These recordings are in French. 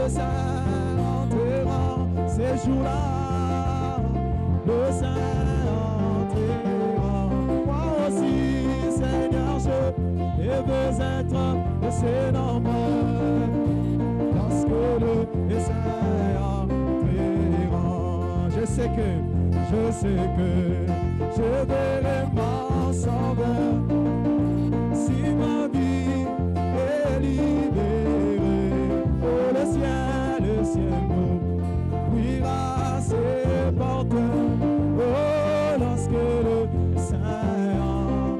Saint entrera ces jours-là. Le Saint entrera. Moi aussi, Seigneur, je veux être de ces nombreux. Lorsque le Saint entrera, je sais que je verrai mon sauveur. Si ma vie est libérée, oh le ciel m'ouvrira ses portes. Oh, lorsque le Saint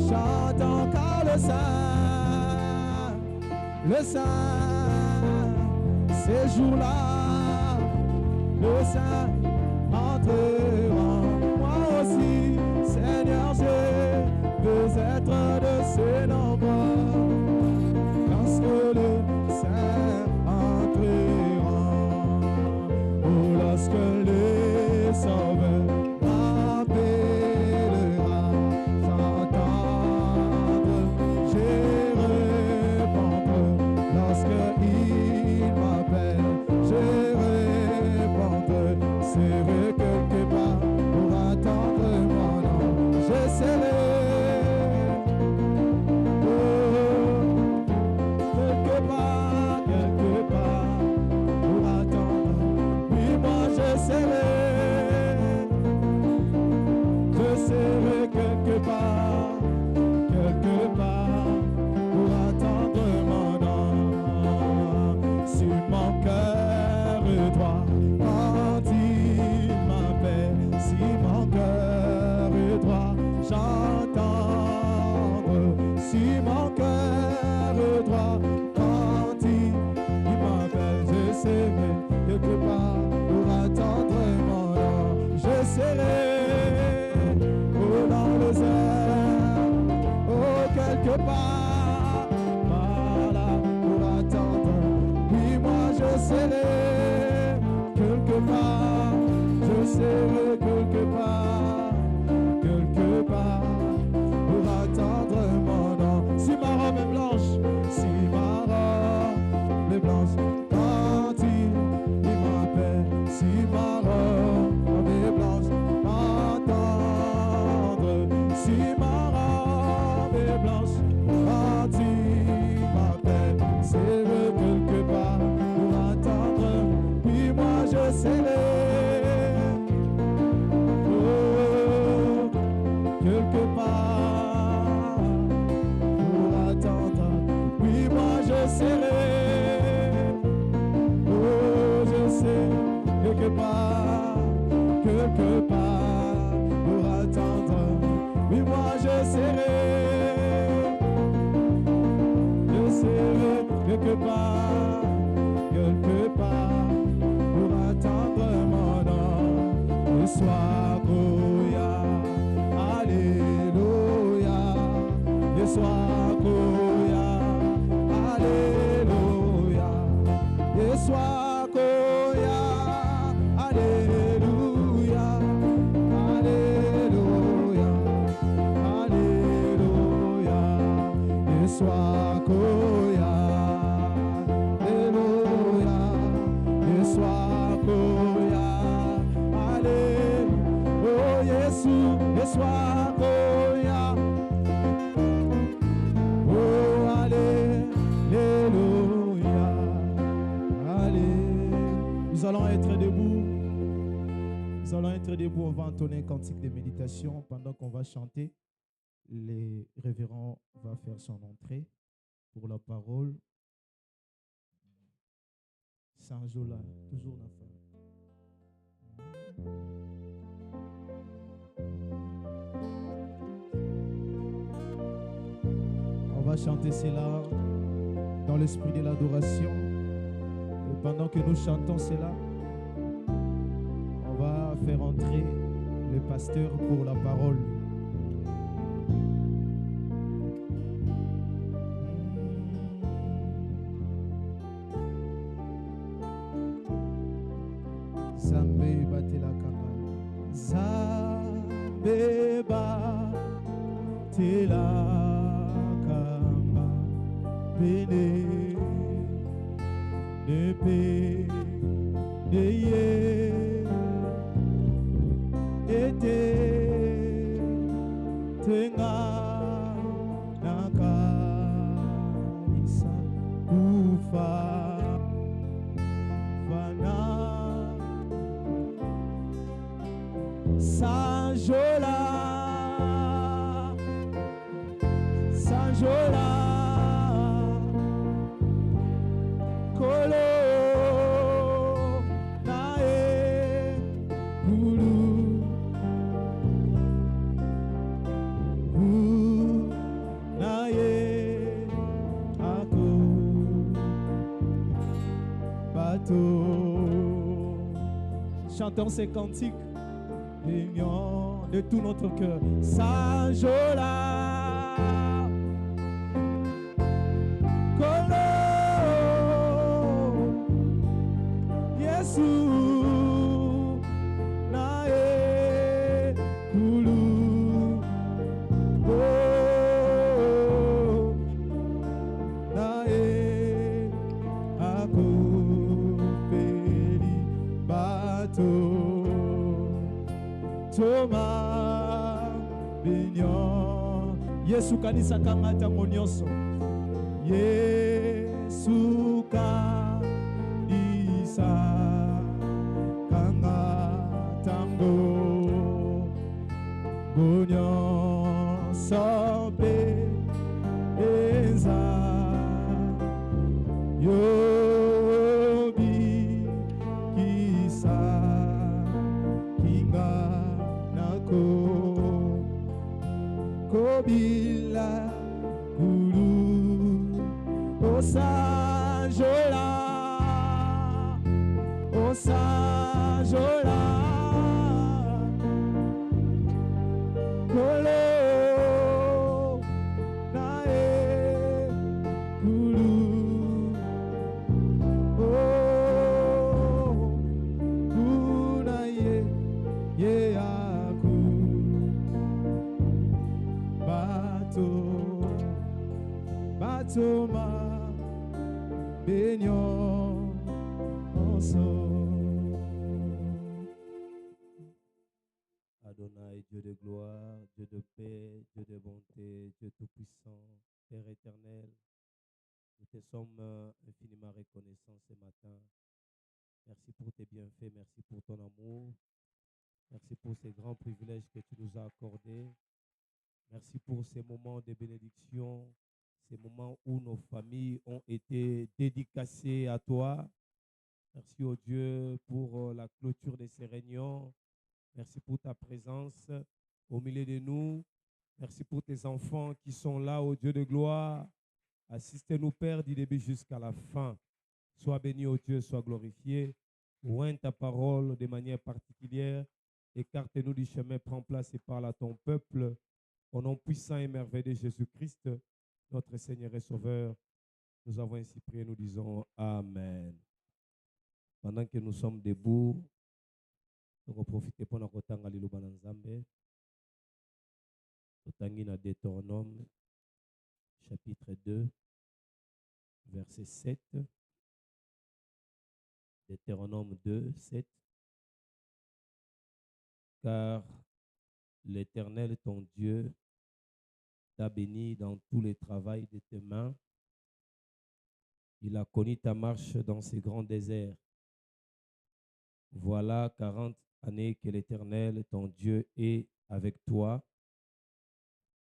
chante encore le Saint, ces jours-là, le Saint entrera. Moi aussi, Seigneur, je veux être de ces nombreux. Lorsque le Saint entrera, oh, lorsque les sauveurs m'appellera, j'entendre, j'ai répondre. Lorsque il m'appelle, j'ai répondre. Serai quelque part pour attendre mon nom. Je serai quelque part pour attendre. Oui, moi je serai quelque part pour attendre mon nom. Sur mon cœur droit, quand il m'appelle, si mon cœur droit, j'entendre. Si mon cœur droit, quand il m'appelle, je serai quelque part pour attendre mon nom. Je serai dans les airs, oh quelque part, voilà pour attendre. Oui, moi je serai quelque part, je serai quelque part pour attendre mon nom. Si ma robe est blanche, si ma robe est blanche, quand il m'appelle, si ma robe est blanche, entendre. Si ma robe est blanche, quand il m'appelle, c'est quelque part pour attendre. Puis moi je serai quelque part pour attendre. Puis moi je serai, oh je sais, quelque part pour attendre. Oui, moi je serai quelque part pour attendre mon nom. Le soir, Goya, alléluia. Le soir, Goya, alléluia. Le soir, Goya, alléluia. Alléluia, alléluia. Le soir, Goya, alléluia. Le soir, Goya, alléluia. Oh, Jésus, le soir, Goya. Oh, alléluia. Alléluia. Nous allons être debout. Nous allons être debout, on va entonner un cantique de méditation pendant qu'on va chanter. Les révérends va faire son entrée pour la parole. Saint Jola, toujours la fin. On va chanter cela dans l'esprit de l'adoration. Et pendant que nous chantons cela, on va faire entrer le pasteur pour la parole. Zambe batela kanga, Zambe batela kanga, bene Nepe Neye Ete Tenga Nakanisa Ufa Fana Sanjola Sanjola Kolo Nae Gulu Nae Ako Bateau. Chantons ces cantiques de tout notre cœur. Sanjola Kolo Yesu Nae Kulu Oh Nae Ako Feli Bateau Thomas Bignon Yesu kanisa kangata monyoso Yesu kanisa kangata monyoso be eza yobi kisa kinga Kobila Gulu Osanjola Osanjola Kolo Nae Gulu Oh Kunaye Yeaku Batoma Benyon Adonai, Dieu de gloire, Dieu de paix, Dieu de bonté, Dieu tout-puissant, Père éternel, nous te sommes infiniment reconnaissants ce matin. Merci pour tes bienfaits, merci pour ton amour, merci pour ces grands privilèges que tu nous as accordés. Merci pour ces moments de bénédiction, ces moments où nos familles ont été dédicacées à toi. Merci, oh Dieu, pour la clôture de ces réunions. Merci pour ta présence au milieu de nous. Merci pour tes enfants qui sont là, oh Dieu de gloire. Assistez-nous, Père, du début jusqu'à la fin. Sois béni, oh Dieu, sois glorifié. Oint ta parole de manière particulière. Écarte-nous du chemin, prends place et parle à ton peuple. Au nom puissant et merveilleux de Jésus-Christ, notre Seigneur et Sauveur, nous avons ainsi prié, nous disons Amen. Pendant que nous sommes debout, nous allons profiter pour nous retanga liloba na Nzambe. Totangi na Deutéronome, chapitre 2, verset 7. Deutéronome 2, 7. Car l'Éternel, ton Dieu, t'a béni dans tous les travaux de tes mains. Il a connu ta marche dans ces grands déserts. Voilà 40 années que l'Éternel, ton Dieu, est avec toi.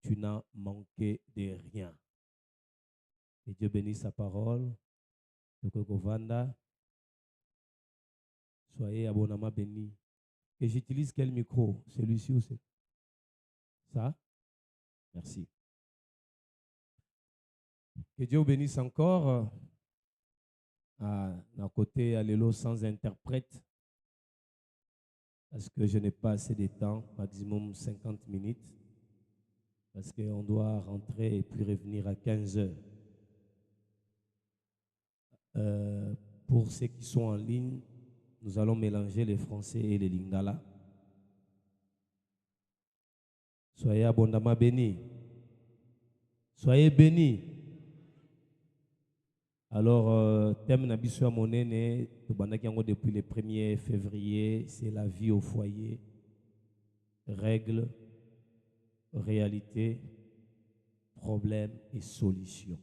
Tu n'as manqué de rien. Que Dieu bénisse sa parole. Soyez abondamment bénis. Et j'utilise quel micro? Celui-ci ou c'est ça? Merci. Que Dieu vous bénisse encore. À côté, allélo sans interprète. Parce que je n'ai pas assez de temps, maximum 50 minutes. Parce qu'on doit rentrer et puis revenir à 15 heures. Pour ceux qui sont en ligne, nous allons mélanger les français et les lingala. Soyez abondamment bénis. Soyez bénis. Alors, thème Nabiso Monene, depuis le 1er février, c'est la vie au foyer, règles, réalité, problèmes et solutions.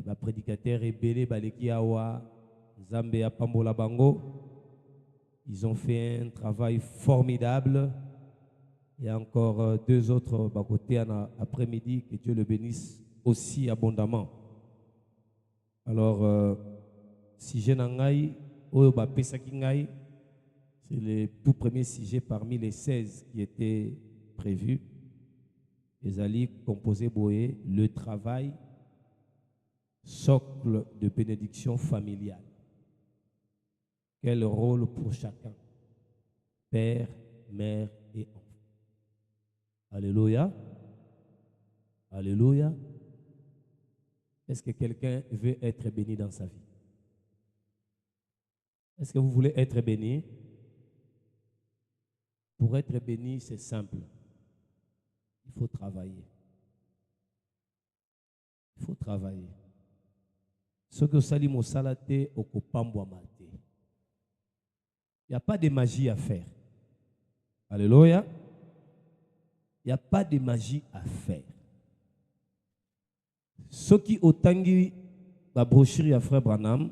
Ma prédicateur est Belé Baleki Awa, Zambé Apambola Bango. Ils ont fait un travail formidable. Il y a encore 2 autres côté après-midi, que Dieu le bénisse aussi abondamment. Alors, sujet Nangai, Oyoba Pesakingai, c'est le tout premier sujet parmi les 16 qui étaient prévus. Les alliés composés Boé, le travail, socle de bénédiction familiale. Quel rôle pour chacun? Père, mère et enfant. Alléluia. Alléluia. Est-ce que quelqu'un veut être béni dans sa vie? Est-ce que vous voulez être béni? Pour être béni, c'est simple. Il faut travailler. Il faut travailler. Ce que Salimo Salate au Kopambo Amate. Il n'y a pas de magie à faire. Alléluia. Il n'y a pas de magie à faire. Ceux qui ont tangi la brochure à frère Branham,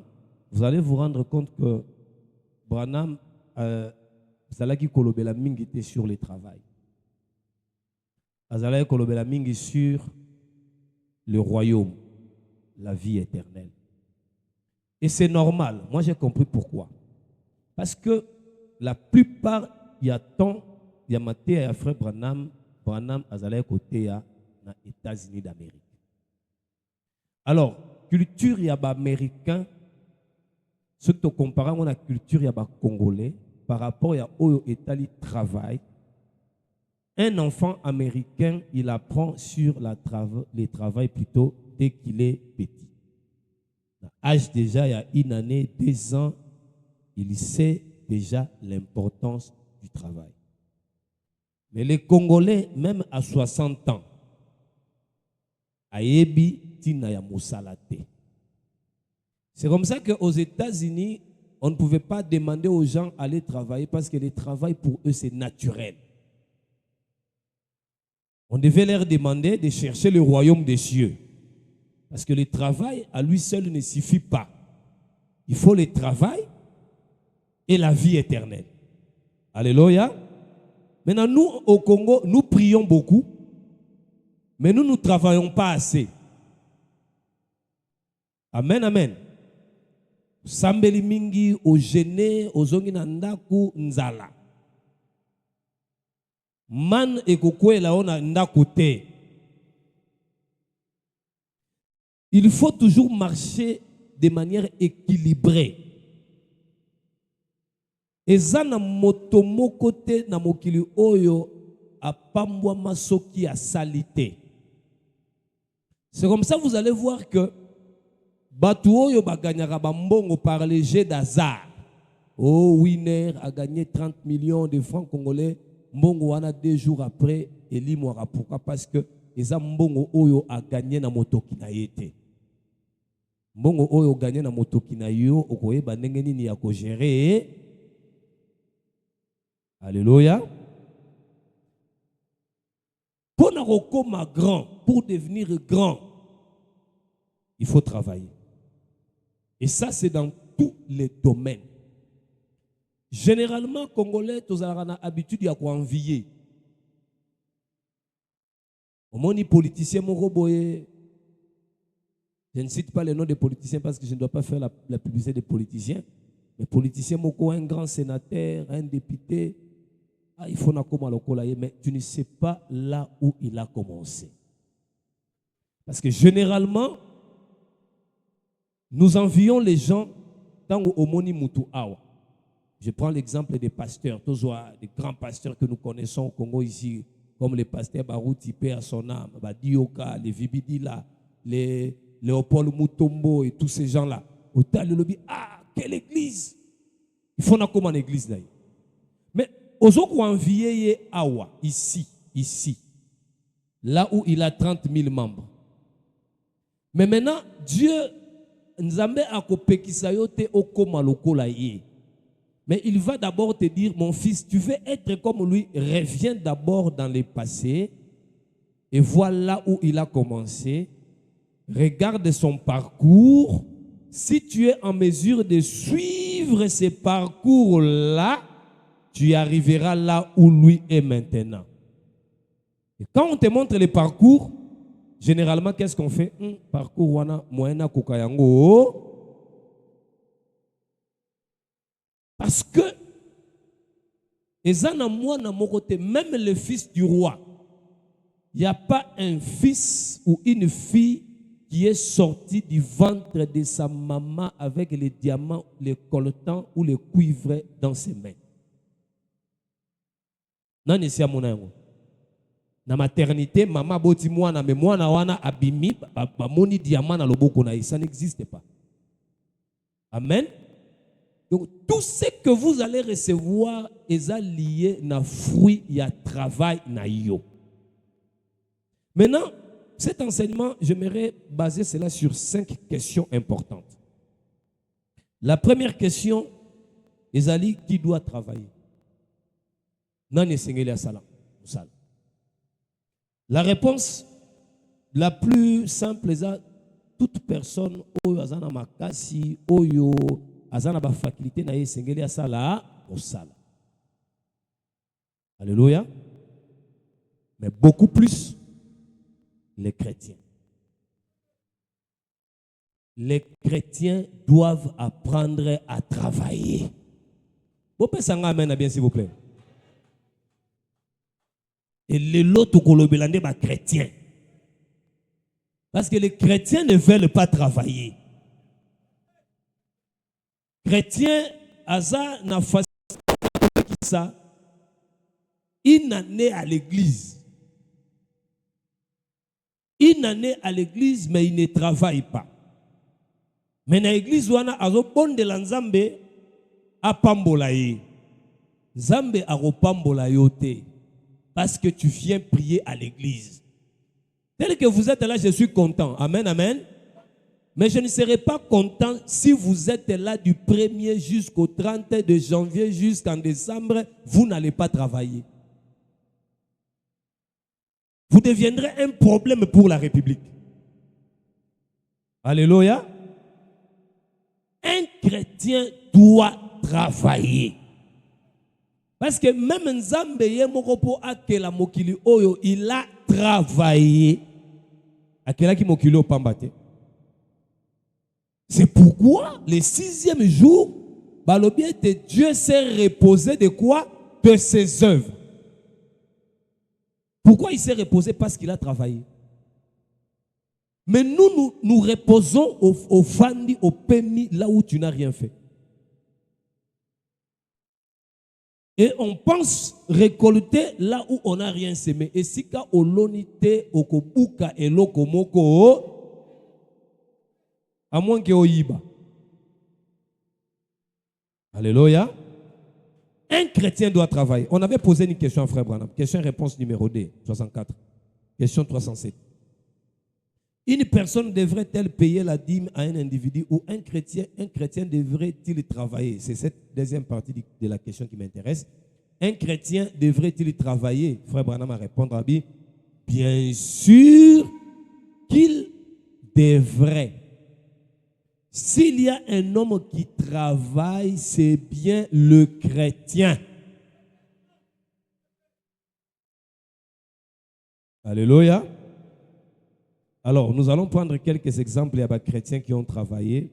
vous allez vous rendre compte que Branham, Zalaki Kolobela Mingi était sur le travail. Azalaki Kolobela Mingi sur le royaume, la vie éternelle. Et c'est normal. Moi, j'ai compris pourquoi. Parce que la plupart, il y a tant, il y a maté et frère Branham Azalaki côté à les États-Unis d'Amérique. Alors, culture y a pas américain, ce que tu compares à la culture y a pas congolais par rapport à au Italie travail. Un enfant américain, il apprend sur les travail plutôt dès qu'il est petit. À l'âge déjà, il y a 1 année, 2 ans, il sait déjà l'importance du travail. Mais les Congolais, même à 60 ans, ayebi tina ya musalate. C'est comme ça qu'aux États-Unis, on ne pouvait pas demander aux gens d'aller travailler parce que le travail pour eux c'est naturel. On devait leur demander de chercher le royaume des cieux. Parce que le travail à lui seul ne suffit pas. Il faut le travail et la vie éternelle. Alléluia. Maintenant, nous au Congo, nous prions beaucoup. Mais nous ne travaillons pas assez. Amen, amen. Sambeli mingi, au gêné, au zongi nandaku, nzala. Man et kokwe la on a ndakote. Il faut toujours marcher de manière équilibrée. Et ça na motomo côté na mokili oyo a pambwa masoki a salité. C'est comme ça que vous allez voir que Batuo yo baganyaka bambongo par les jets d'hasard. Oh, winner a gagné 30 millions de francs congolais. Mbongo wana 2 jours après, Eli Moara. Pourquoi? Parce que eza mbongo oyo a gagné na motoki na yete. Mbongo oyo gagné na motoki na yo, okoyeba ndenge nini ya ko gérer. Alléluia. Pour na grand, pour devenir grand, il faut travailler. Et ça, c'est dans tous les domaines. Généralement, Congolais, tous ont l'habitude de envier. Au moins, les politiciens, je ne cite pas les noms des politiciens parce que je ne dois pas faire la publicité des politiciens. Les politiciens, un grand sénateur, un député, il faut mais tu ne sais pas là où il a commencé. Parce que généralement, nous envions les gens dans au moni mutu awa. Je prends l'exemple des pasteurs, tous les grands pasteurs que nous connaissons au Congo ici, comme les pasteurs Barouti, paix à son âme, Dioka, les Vibidila, les Léopold Mutombo et tous ces gens-là. Au tal le lobby, quelle église! Il faut comme une église là. Mais aux autres envier awa ici, là où il a 30 000 membres. Mais maintenant, Dieu Nzambe akopekisa yo te okoma lokola ye. Mais il va d'abord te dire, mon fils, tu veux être comme lui, reviens d'abord dans le passé et vois là où il a commencé. Regarde son parcours. Si tu es en mesure de suivre ce parcours-là, tu arriveras là où lui est maintenant. Et quand on te montre le parcours, généralement, qu'est-ce qu'on fait? Parcours wana moyena kokayango. Parce que même le fils du roi, il n'y a pas un fils ou une fille qui est sorti du ventre de sa maman avec les diamants, les coltans ou les cuivres dans ses mains. Non, c'est à mon amour. Na maternité, maman boti mwana mais mwana wana abimi ba moni diamant na loboko na ça n'existe pas. Amen. Donc tout ce que vous allez recevoir est lié na fruit ya travail na yo. Maintenant, cet enseignement, j'aimerais baser cela sur 5 questions importantes. La première question est qui doit travailler. Nani sengeli asala musala. La réponse la plus simple est toute personne oyo azana makasi oyo azana ba faculté na yesengeli asala musala. Alléluia. Mais beaucoup plus les chrétiens. Les chrétiens doivent apprendre à travailler. Vous pouvez s'en amener bien s'il vous plaît. Et les lots kolobelande ba chrétiens. Parce que les chrétiens ne veulent pas travailler. Chrétiens aza na facilité ça une année à l'église. Une année à l'église mais il ne travaille pas. Mais na église wana azo bonde la nzambe apambola ye. Nzambe akopambola yo te. Parce que tu viens prier à l'église. Tel que vous êtes là, je suis content. Amen, amen. Mais je ne serai pas content si vous êtes là du 1er jusqu'au 30 de janvier jusqu'en décembre, vous n'allez pas travailler. Vous deviendrez un problème pour la République. Alléluia. Un chrétien doit travailler. Parce que même Nzambe yemoko akela mokili oyo il a travaillé. Akela ki mokili opambate. C'est pourquoi le 6e jour, Dieu s'est reposé de quoi? De ses œuvres. Pourquoi il s'est reposé? Parce qu'il a travaillé. Mais nous reposons au fandi, au pémi, là où tu n'as rien fait. Et on pense récolter là où on n'a rien semé. Et si ka olonite okobuka eloko moko, à moins que oyiba. Alléluia. Un chrétien doit travailler. On avait posé une question à Frère Branham. Question-réponse numéro 2, 64. Question 307. Une personne devrait-elle payer la dîme à un individu ou un chrétien devrait-il travailler? C'est cette deuxième partie de la question qui m'intéresse. Un chrétien devrait-il travailler? Frère Branham a répondu à lui, bien sûr qu'il devrait. S'il y a un homme qui travaille, c'est bien le chrétien. Alléluia. Alors, nous allons prendre quelques exemples de chrétiens qui ont travaillé,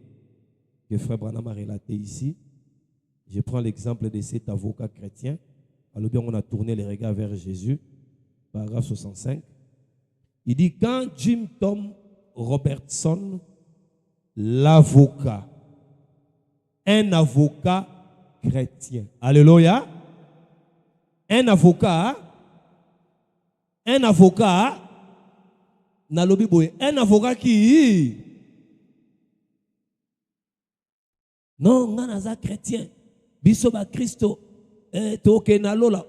que Frère Branham a relaté ici. Je prends l'exemple de cet avocat chrétien. Alors bien, on a tourné les regards vers Jésus, paragraphe 65. Il dit, quand Jim Tom Robertson, l'avocat, un avocat chrétien. Alléluia. Un avocat, un avocat qui non, on a chrétien. Bisoba Christo, toke na lola.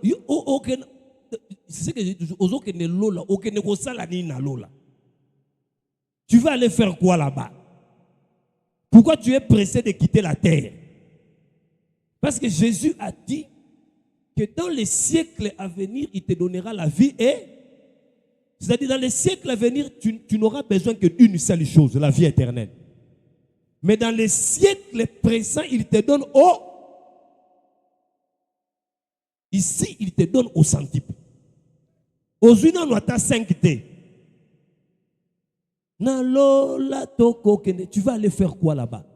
C'est ce que j'ai toujours. Ozo ke ne lola, oke ne kosala ni na lola. Tu vas aller faire quoi là-bas? Pourquoi tu es pressé de quitter la terre? Parce que Jésus a dit que dans les siècles à venir, il te donnera la vie et... C'est-à-dire, dans les siècles à venir, tu n'auras besoin que d'une seule chose, la vie éternelle. Mais dans les siècles présents, il te donne au... Ici, il te donne au centuple. Aux unes, on a 5 T. Tu vas aller faire quoi là-bas?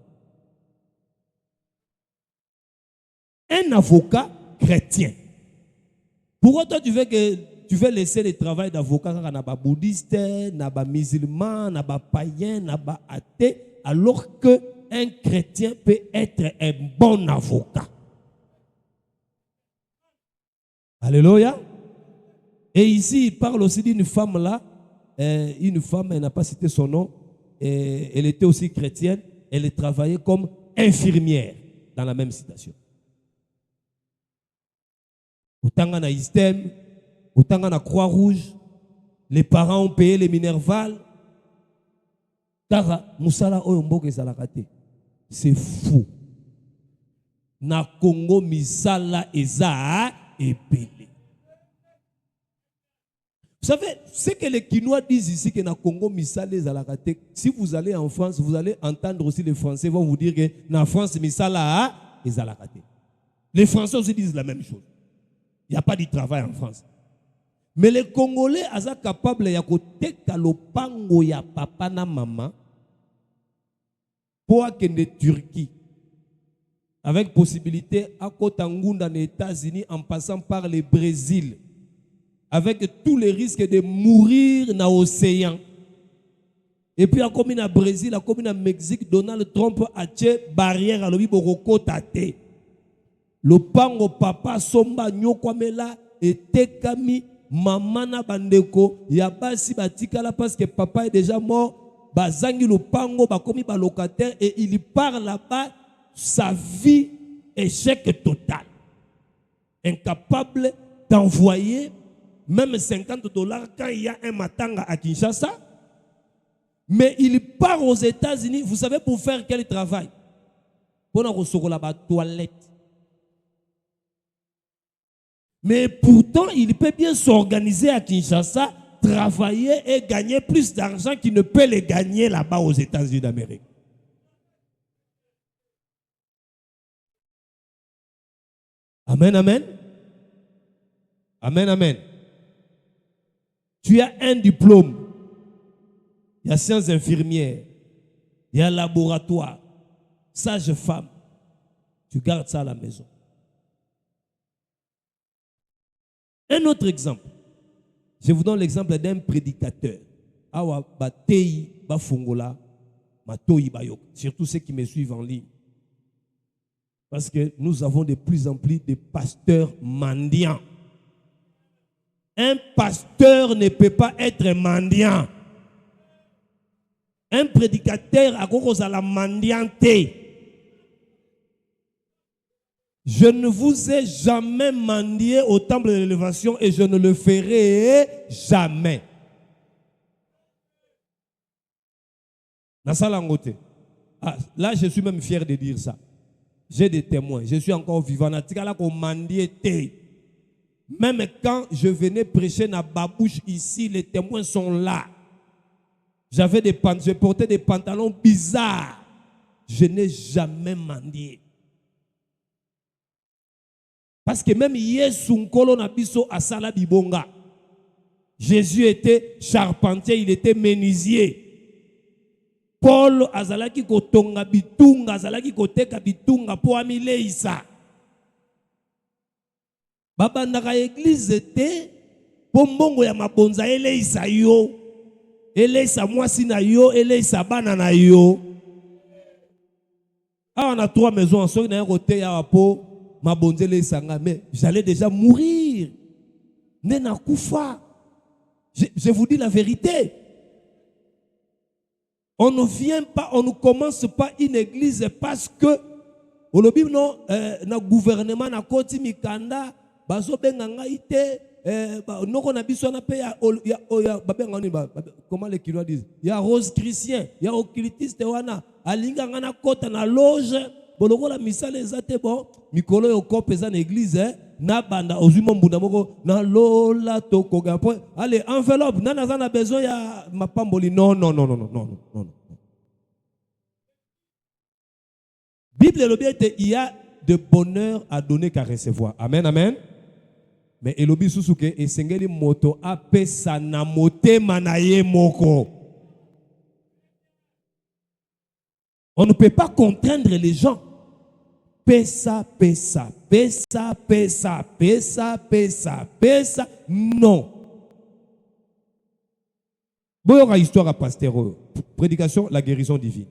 Un avocat chrétien. Pourquoi toi tu veux laisser le travail d'avocat quand on a bouddhiste, on musulman, on païen, on athée, alors qu'un chrétien peut être un bon avocat? Alléluia. Et ici, il parle aussi d'une femme là. Une femme, elle n'a pas cité son nom. Elle était aussi chrétienne. Elle travaillait comme infirmière dans la même citation. Autant qu'on a Istem, autant qu'on a Croix-Rouge, les parents ont payé les Minerval. Car Moussala Oyombo Salakate. C'est fou. Na Congo Misala Eza epelé. Vous savez, ce que les Quinois disent ici que na Congo Misala Ezalakate, si vous allez en France, vous allez entendre aussi les Français vont vous dire que na France Misala Ezalakate. Les Français aussi disent la même chose. Il n'y a pas de travail en France. Mais les Congolais sont capables de faire le pango ya papa na maman pour aller en Turquie. Avec possibilité à Kotangunda dans les États-Unis en passant par le Brésil. Avec tous les risques de mourir dans l'océan. Et puis, comme au Brésil, comme au Mexique, Donald Trump a tué barrière à l'objet Boroko Tate. Le pango papa somba nyokwamela etekami maman na bandeko ya basi batikala parce que papa est déjà mort bazangi le pango bakomi ba locataire et il part là-bas sa vie échec total, incapable d'envoyer même $50 quand il y a un matanga à Kinshasa, mais il part aux États-Unis. Vous savez pour faire quel travail? Pour recevoir la toilette. Mais pourtant, il peut bien s'organiser à Kinshasa, travailler et gagner plus d'argent qu'il ne peut les gagner là-bas aux États-Unis d'Amérique. Amen, amen. Amen, amen. Tu as un diplôme. Il y a sciences infirmières. Il y a laboratoire. Sage-femme. Tu gardes ça à la maison. Un autre exemple. Je vous donne l'exemple d'un prédicateur. Awa batei bafungola matoi bayok. Surtout ceux qui me suivent en ligne. Parce que nous avons de plus en plus de pasteurs mendiants. Un pasteur ne peut pas être mendiant. Un prédicateur a cause à la mendianté. Je ne vous ai jamais mendié au temple de l'élévation et je ne le ferai jamais. Là, je suis même fier de dire ça. J'ai des témoins. Je suis encore vivant. Même quand je venais prêcher dans Babouche ici, les témoins sont là. Je portais des pantalons bizarres. Je n'ai jamais mendié. Parce que même Jésus était charpentier, il était menuisier. Paul azalaki kotonga bitunga, azalaki koteka bitunga po amileisa. Baba ndaka église était po mbongo ya mabonza eleisa yo. Eleisa mwasi na yo, eleisa bana na yo. Ah, on a 3 maisons en soi, na côté ya po mabonzele sanga, mais j'allais déjà mourir. Nena kufa. Je vous dis la vérité. On ne vient pas, on ne commence pas une église parce que au lobby non na gouvernement na koti mikanda bazo benga ngaite comment les Kinois disent, il y a rose chrétien, il y a occultiste wana, alinga ngana kota na loge, boloko la misale ezate bon, mikolo yo kopeza na église, na banda ozuma mbunda moko na lola tokoga point. Allez, enveloppe, nana zana besoin ya mapamboli. Non. Bible il y a de bonheur à donner qu'à recevoir. Amen. Mais elobi susuke esengeli moto apesa na motema na ye moko. On ne peut pas contraindre les gens. Pesa. Non. Bonne histoire à pasteur. Prédication, la guérison divine.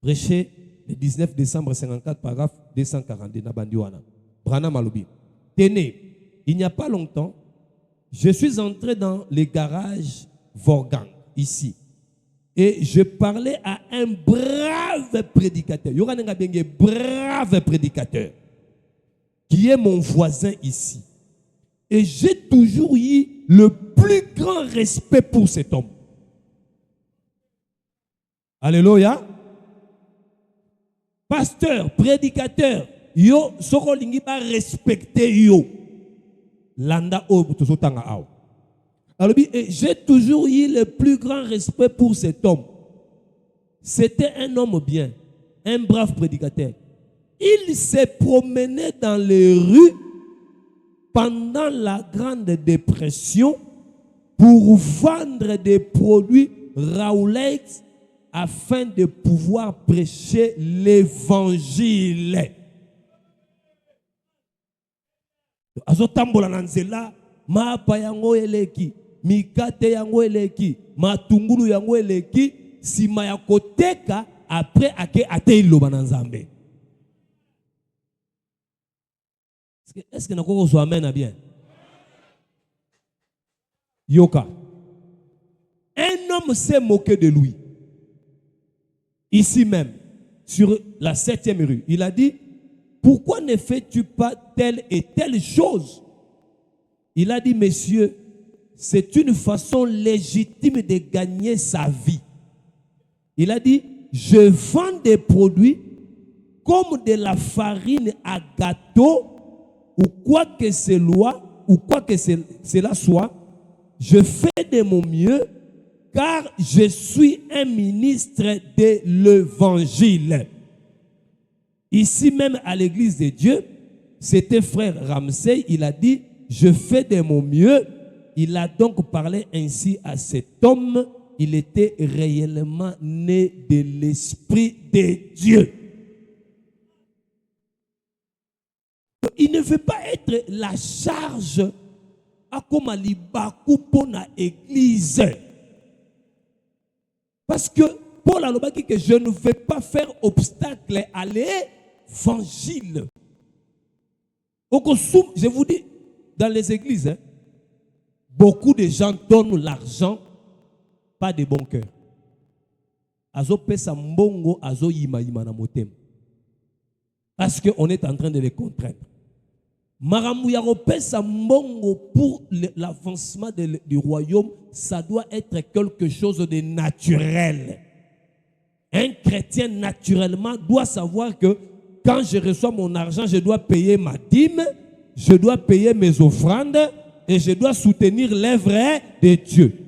Prêché le 19 décembre 54, paragraphe 242. Nabandiwana. Brana Malobi. Tenez, il n'y a pas longtemps, je suis entré dans les garages Vorgang, ici. Et je parlais à un brave prédicateur. Yoranenga Benge, brave prédicateur. Qui est mon voisin ici. Et j'ai toujours eu le plus grand respect pour cet homme. Alléluia. Pasteur, prédicateur, yo, soko lingi ba respecter yo. Landa o tozotanga ao. Alors, j'ai toujours eu le plus grand respect pour cet homme. C'était un homme bien, un brave prédicateur. Il s'est promené dans les rues pendant la Grande Dépression pour vendre des produits Rolex afin de pouvoir prêcher l'évangile. Azotambola nanzela ma payango eleki mikate yango eleki matungulu yango eleki sima ya koteka après ake ate iloba na Nzambe. Est-ce que nakoko so amen à bien? Yoka. Un homme s'est moqué de lui. Ici même, sur la 7e rue, il a dit: pourquoi ne fais-tu pas telle et telle chose? Il a dit: messieurs, c'est une façon légitime de gagner sa vie. Il a dit: je vends des produits comme de la farine à gâteau ou quoi que cela soit. Je fais de mon mieux car je suis un ministre de l'évangile. Ici même à l'église de Dieu, c'était frère Ramsey, il a dit: je fais de mon mieux. Il a donc parlé ainsi à cet homme. Il était réellement né de l'Esprit de Dieu. Il ne veut pas être la charge à comme alibaku pour l'église. Parce que Paul a dit que je ne vais pas faire obstacle à l'évangile. Je vous dis, dans les églises, beaucoup de gens donnent l'argent, pas de bon cœur. Azo pesa mbongo, azo yima na motem. Parce qu'on est en train de les contraindre. Maramouya pesa mbongo pour l'avancement du royaume, ça doit être quelque chose de naturel. Un chrétien naturellement doit savoir que quand je reçois mon argent, je dois payer ma dîme, je dois payer mes offrandes et je dois soutenir l'œuvre de Dieu.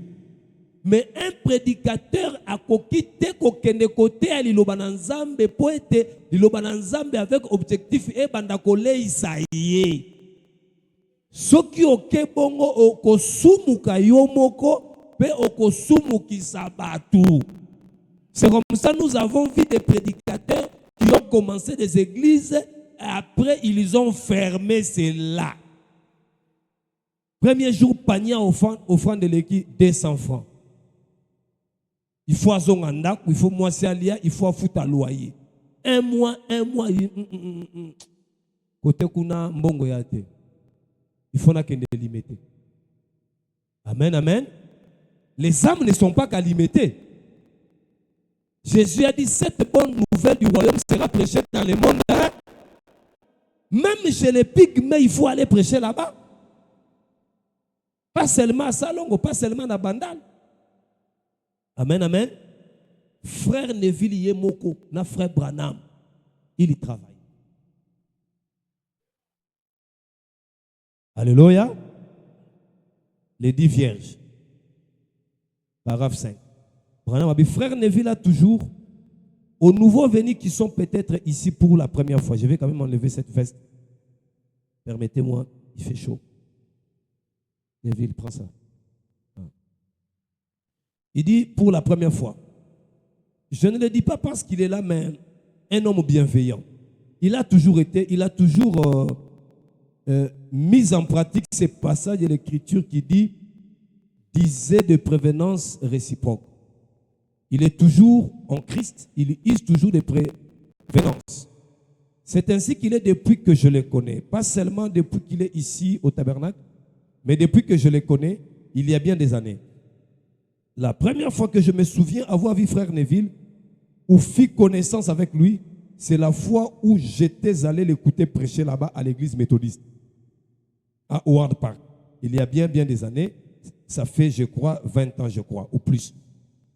Mais un prédicateur a quitté kokende côté à l'Ilobananzambe pour être l'Ilobananzambe avec objectif et bandakole isaïe. Soki oke bongo okosumuka yomoko pe okosumuki sabatu. C'est comme ça nous avons vu des prédicateurs qui ont commencé des églises et après ils ont fermé cela. Premier jour panier offrande de l'équipe 200 francs. Il faut azonganda, il faut moisialia, il faut fouta loyer. Un mois. Côté kuna mbongo yate. Il faut n'akende limiter. Amen. Les âmes ne sont pas qu'à limiter. Jésus a dit: cette bonne nouvelle du royaume sera prêchée dans le monde. Même chez les pygmées, il faut aller prêcher là-bas. Pas seulement à Salongo, pas seulement à Bandal. Amen, amen. Frère Neville Yemoko, na frère Branham, il y travaille. Alléluia. Les 10 vierges. Paragraphe 5. Branham a dit, frère Neville a toujours, aux nouveaux venus qui sont peut-être ici pour la première fois, je vais quand même enlever cette veste. Permettez-moi, il fait chaud. Neville, prends ça. Il dit pour la première fois. Je ne le dis pas parce qu'il est là, mais un homme bienveillant. Il a toujours été, il a toujours mis en pratique ces passages de l'Écriture qui dit disait de prévenance réciproque. Il est toujours en Christ, il use toujours des prévenances. C'est ainsi qu'il est depuis que je le connais. Pas seulement depuis qu'il est ici au tabernacle, mais depuis que je le connais, il y a bien des années. La première fois que je me souviens avoir vu frère Neville ou fit connaissance avec lui, c'est la fois où j'étais allé l'écouter prêcher là-bas à l'église méthodiste, à Howard Park. Il y a bien des années, ça fait, je crois, 20 ans, je crois, ou plus,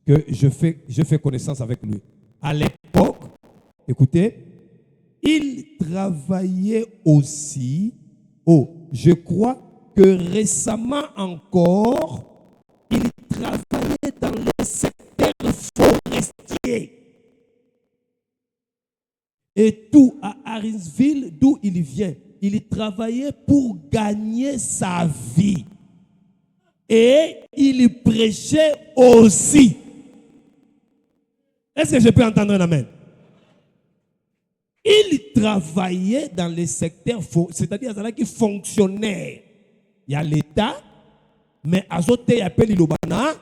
que je fais connaissance avec lui. À l'époque, écoutez, il travaillait aussi, je crois que récemment encore, il travaillait dans le secteur forestier. Et tout à Harrisville, d'où il vient, il travaillait pour gagner sa vie. Et il prêchait aussi. Est-ce que je peux entendre un amen? Il travaillait dans le secteur, c'est-à-dire qu'il fonctionnait. Il y a l'État, mais Azote appelle l'Obana.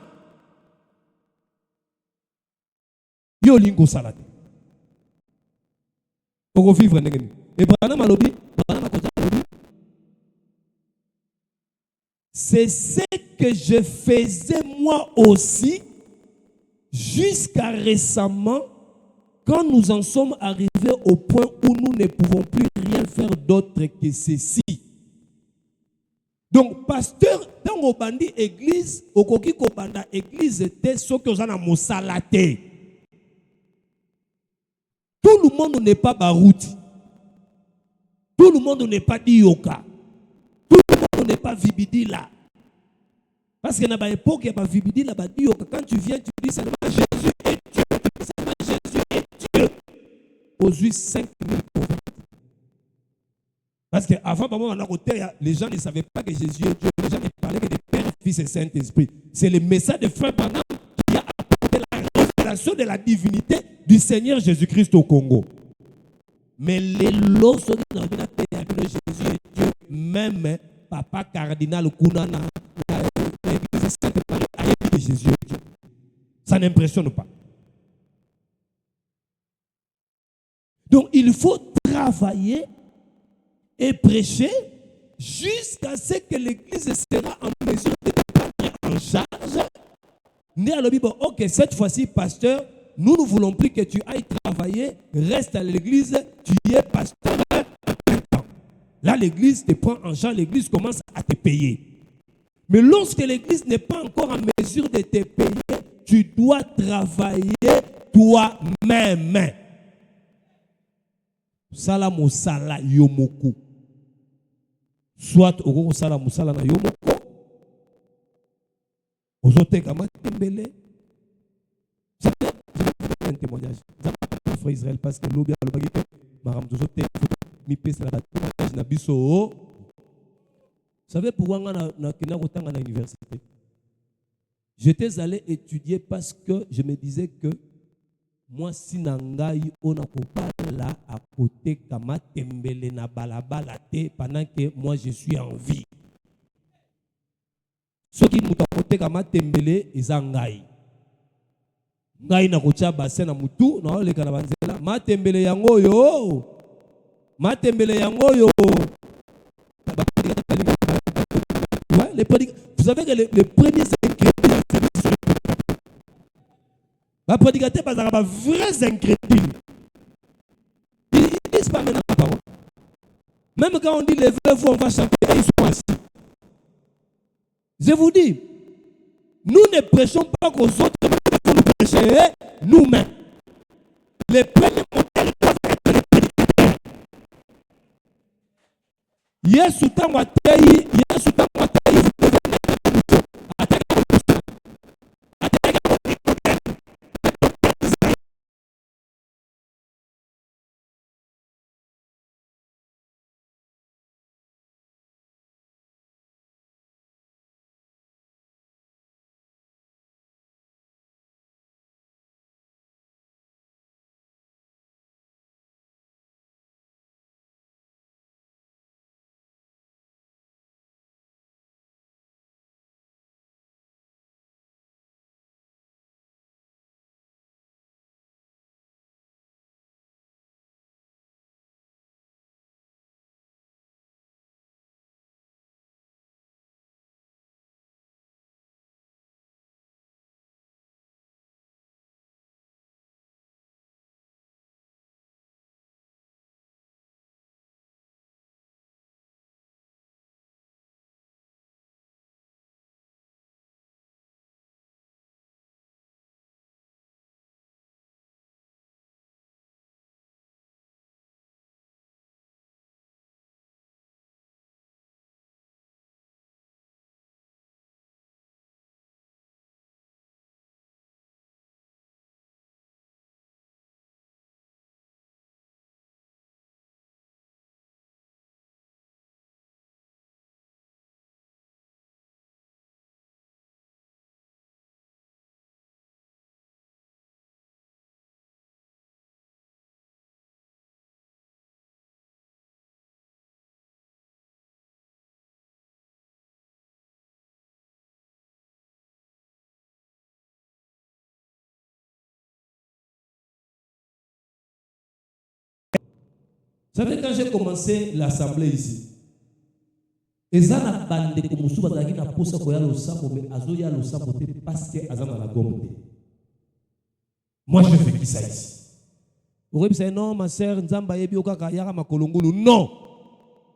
Il y a l'ingo salade. Pour vivre, et Branham a lobby. C'est ce que je faisais moi aussi, jusqu'à récemment, quand nous en sommes arrivés au point où nous ne pouvons plus rien faire d'autre que ceci. Donc, pasteur, dans le bandi église, au koki ko banda église était ce que j'en ai moussalate. Tout le monde n'est pas barouti. Tout le monde n'est pas dioka. Tout le monde n'est pas vibidila. Parce qu'il y a une époque, il y a pas vibidila, dioka. Quand tu viens, tu dis seulement Jésus est Dieu. Seulement Jésus est Dieu. Aux 5 000 prophètes. Parce qu'avant, les gens ne savaient pas que Jésus est Dieu. Les gens ne parlaient que de Père, Fils et Saint-Esprit. C'est le message de Frère Branham qui a apporté la révélation de la divinité du Seigneur Jésus-Christ au Congo. Mais les lots sont dans Jésus est Dieu. Même Papa Cardinal Kunana, l'église Sainte-Marie a dit que Jésus est Dieu. Ça n'impressionne pas. Donc il faut travailler et prêcher jusqu'à ce que l'église sera en mesure de prendre en charge. Ok, cette fois-ci, pasteur, nous ne voulons plus que tu ailles travailler, reste à l'église, tu es pasteur. Là, l'église te prend en charge, l'église commence à te payer. Mais lorsque l'église n'est pas encore en mesure de te payer, tu dois travailler toi-même. Sala musala yomoku. Soit au sala musala na yomoko. Ozote kama tembele. C'est un témoignage. Frère Israël parce que l'obia le bagite maram dozote mi pesa la témoignage na biso. Vous savez pourquoi na kena kotanga na université? J'étais allé étudier parce que je me disais que moi si nangai on a là à côté kama tembele na balabala te pendant que moi je suis en vie. Ceux qui muta côté kama tembele izangai. Ngai na kocha bassin na mutu na le kana banzela matembele yango yo. Matembele yango yo. Ouais, vous savez que les premiers ingrédients les prédicateurs pas des vrais incrédules. Ils ne disent pas maintenant la parole. Même quand on dit levez-vous, on va chanter, ils sont assis. Je vous dis, nous ne prêchons pas qu'aux autres, mais pour nous prêcher nous-mêmes. Les premiers modèles doivent être les prédicateurs. Yesu tango atei, Yesu tango atei, vous devez mettre muso. Ateka muso. Ateka muso. Vous savez, quand j'ai commencé l'assemblée ici, parce que moi je fais qui ça ici. Vous dites non, ma sœur, Nzamba yebi okaka yaka makolongulu. Non.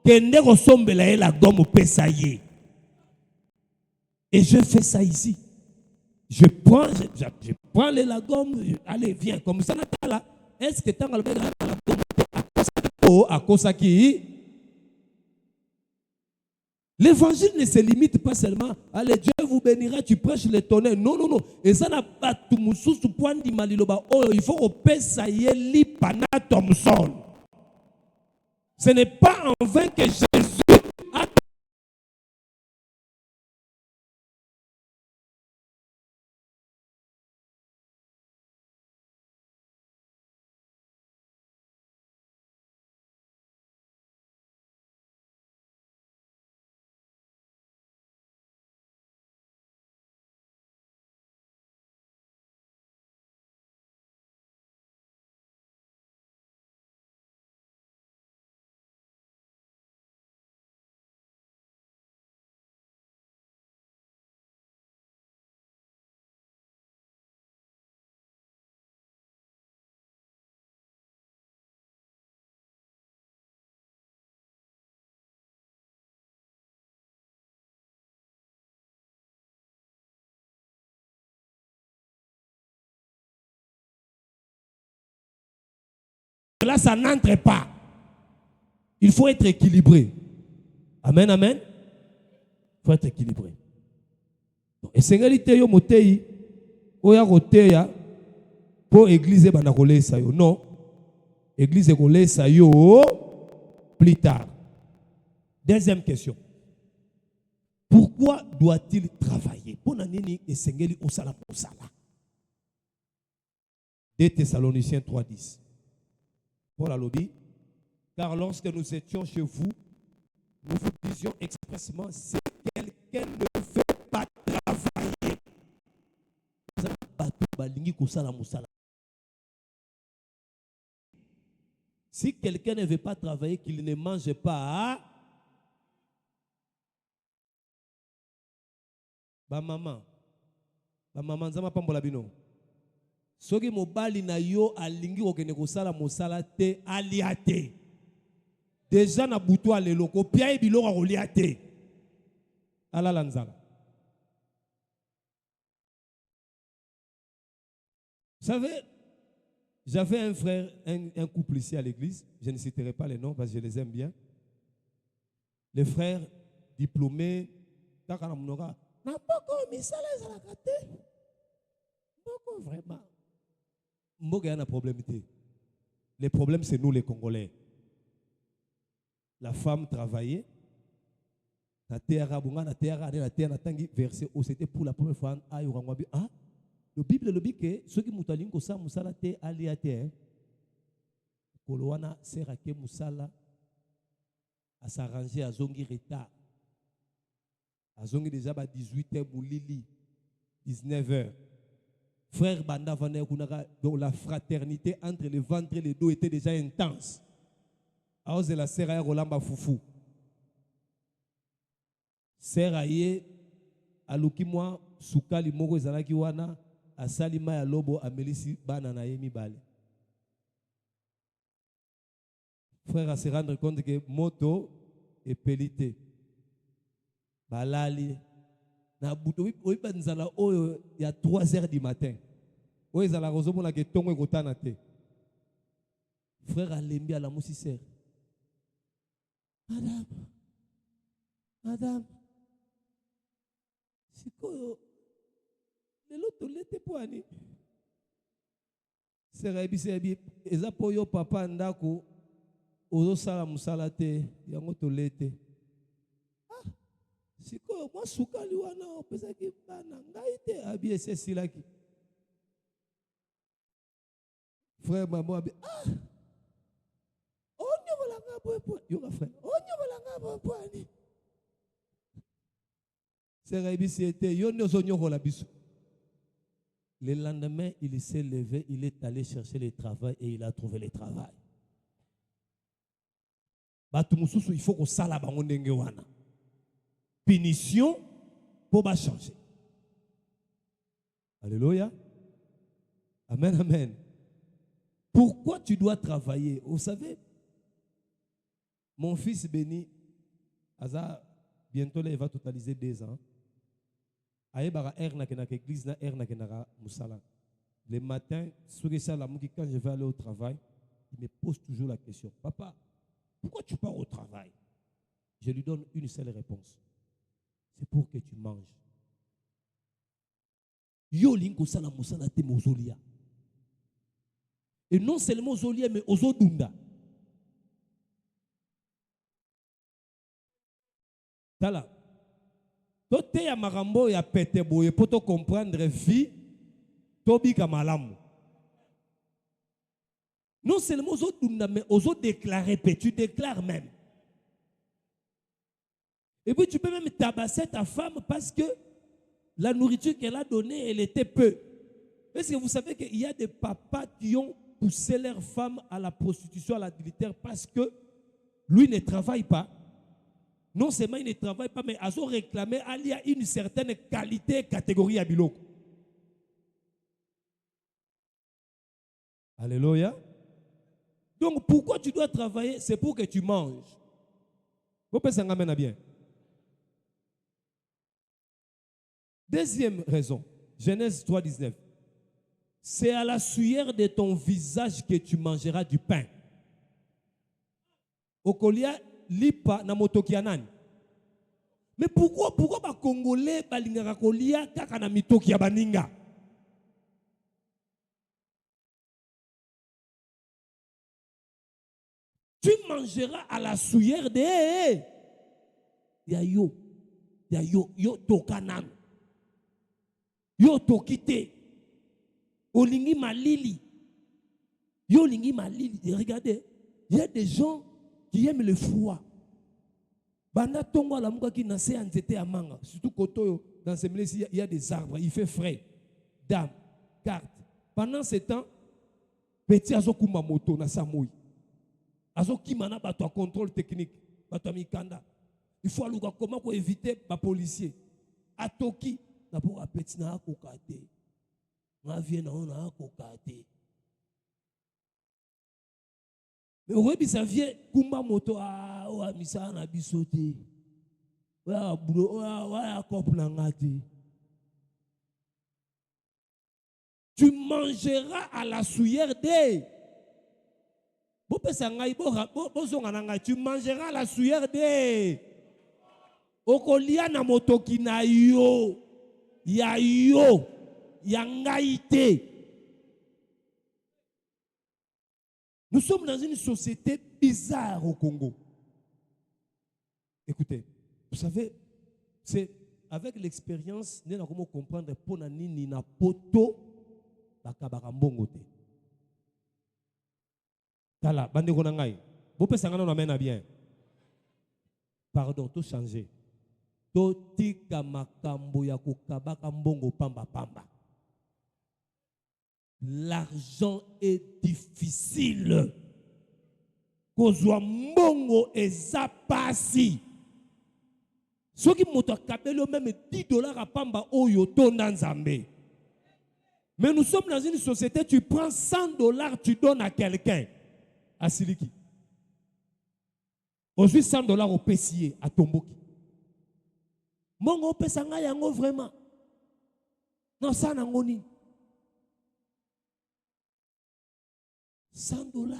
Kende kosombela la gomme pesaye. Et je fais ça ici. Je prends les lagommes, allez, viens, comme ça là. Est-ce que tu as la gomme à Kosaki? L'évangile ne se limite pas seulement, allez, Dieu vous bénira, tu prêches le tonnerre. Non, non, non. Et ça n'a pas tout moussou sous point de maliloba. Oh, il faut que ça y est, l'ipana Thomson. Ce n'est pas en vain que Jésus a là, ça n'entre pas. Il faut être équilibré. Amen, amen. Il faut être équilibré. Et c'est yo motei oya roteya pour église bana kolesa yo. Non. Église kolesa yo plus tard. Deuxième question. Pourquoi doit-il travailler? Pour nani esengeli osala osala. 2 Thessaloniciens 3:10. Paul a lobby, car lorsque nous étions chez vous, nous vous disions expressement, si quelqu'un ne veut pas travailler, si quelqu'un ne veut pas travailler, qu'il ne mange pas, maman, nzama pambola bino. Soki mobali na yo alingi kokende kosala mosala te alia te. Déjà na butu aleloko pia ebiloko kolia te. Alala nzala. Vous savez, j'avais un frère, un couple ici à l'église, je ne citerai pas les noms parce que je les aime bien. Les frères diplômés, vraiment. Les problèmes, c'est nous les Congolais. La femme travaillait. C'était pour la première fois. Le Bible dit que ceux qui moutalin ko sa musala te aliate kolowana sera ke musala à s'arranger à zongi retard. À zongi déjà ba 18h boulili 19h. Frère Banda Vaner Kunaka, dont la fraternité entre le ventre et le dos était déjà intense. Alors c'est la sera Rolamba Foufou. Seraye aluki moi sukali moko ezalaki wana asalima ya lobo amelisi bana na yemi bale. Frère à se rendre compte que moto est pelité. Balali na buto oyiba nzala oyo ya 3h du matin. Oyo ezala rozomona ke tongo ekotana te. Frère alembi ala musi sœur. Madame sikoyo lelo tolete poani sera ebisebi eza po yo papa ndako ozosala musala te yango tolete sikoyo mwa sukali wana opesaki bana ngai te abi esesilaki frère maman abi onyobolanga boye yoka frère onyobolanga boye poani le lendemain, il s'est levé, il est allé chercher le travail et il a trouvé le travail. Il faut qu'on s'ala wana. Punition pour pas changer. Alléluia. Amen, amen. Pourquoi tu dois travailler? Vous savez, mon fils béni, bientôt là, il va totaliser 2 ans. Le matin, quand je vais aller au travail, il me pose toujours la question. Papa, pourquoi tu pars au travail? Je lui donne une seule réponse. C'est pour que tu manges. Et non seulement Zolia, mais Ozodunda. Tala. Tote ya marambo ya pete boye poto comprendre vie tobi kamalamu. Non seulement ozo dunda mais ozo déclarer tu déclares même. Et puis tu peux même tabasser ta femme parce que la nourriture qu'elle a donnée elle était peu. Est-ce que vous savez qu'il y a des papas qui ont poussé leur femme à la prostitution, à l'adultère parce que lui ne travaille pas? Non seulement il ne travaille pas, mais ils ont réclamé il y a une certaine qualité, catégorie à Biloko. Alléluia. Donc pourquoi tu dois travailler? C'est pour que tu manges. Vous pouvez s'en amener bien. Deuxième raison, Genèse 3,19. C'est à la sueur de ton visage que tu mangeras du pain. Okolia lipa na motoki ya nani? Mais pourquoi ba Congolais balingaka kolia kaka na mitoki ya baninga? Tu mangeras à la sueur de yo tokanan. Yo tokite. Olingi malili. Yo lingi malili. Regardez, il y a des gens qui aiment le froid. Banda tongo la muka ki nase anzete ya manga. Surtout koto dans ces milieux il y a des arbres, il fait frais. Dame, carte. Pendant ce temps, petit azo kuma moto na samui. Azo kimana bato contrôle technique, bato mikanda. Il faut aller comment pour éviter les policiers. Atoki na pour petit na kokate. Na vie na kokate. Mais au ça vient kumba moto a misa na bisoté. Wa bulo wa couple na ngati. Tu mangeras à la souillère des. Tu mangeras à la souillère des. Okolia na motoki na yo. Ya yo. Ya ngaïté. Nous sommes dans une société bizarre au Congo. Écoutez, vous savez, c'est avec l'expérience, nous allons comprendre pour nini na poto bakabakambongo te. Tala, bande ko nangai. Bo pesa ngana na mena bien. Pardon, tout changer. To tika makambo ya kokabakambongo pamba pamba. L'argent est difficile. Kozwa mbongo ezapasi. Ce qui m'a capé même $10 à pamba oyo tonda nzambe. Mais nous sommes dans une société, tu prends $100, tu donnes à quelqu'un. À Siliki. Aujourd'hui, $100 au Pessier, à Tomboki. Mon on pesanga yango vraiment. Non, ça n'a ngoni. $100.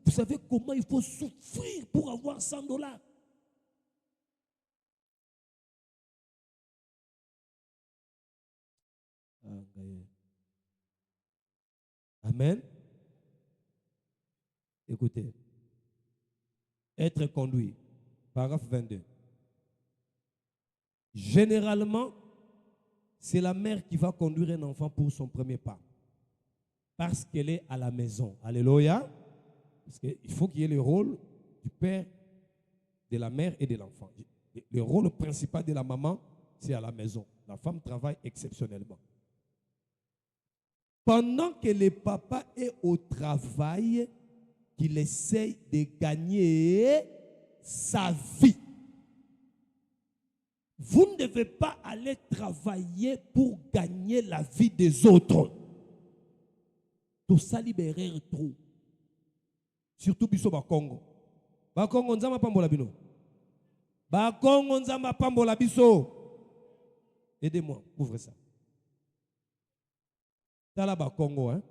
Vous savez comment il faut souffrir pour avoir $100? Amen. Écoutez. Être conduit. Paragraphe 22. Généralement, c'est la mère qui va conduire un enfant pour son premier pas. Parce qu'elle est à la maison. Alléluia. Parce qu'il faut qu'il y ait le rôle du père, de la mère et de l'enfant. Le rôle principal de la maman, c'est à la maison. La femme travaille exceptionnellement. Pendant que le papa est au travail, qu'il essaye de gagner sa vie. Vous ne devez pas aller travailler pour gagner la vie des autres. Tout ça libérer trop. Surtout biso ba Congo. Ba Congo nzama pambola bino. Ba Congo nzama pambola biso. Aidez-moi, ouvrez ça. Tala ba Congo, hein.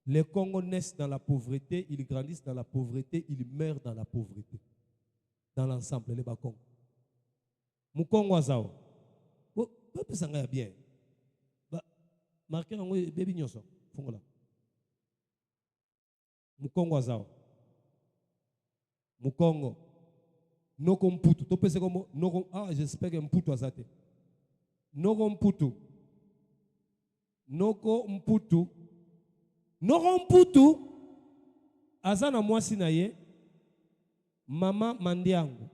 Les Congos naissent dans la pauvreté, ils grandissent dans la pauvreté, ils meurent dans la pauvreté. Dans l'ensemble, les Bakong. Moukongo Azao. Vous pouvez bien. Marquez un bébé nyoso. Fongola. Moukongo Azao. Moukongo. Noko mputu. Topese comme noko. Ah, j'espère que mputu azate. Noko mputu. Noko mputu. Noromputu azana mwasi na ye mama mandiango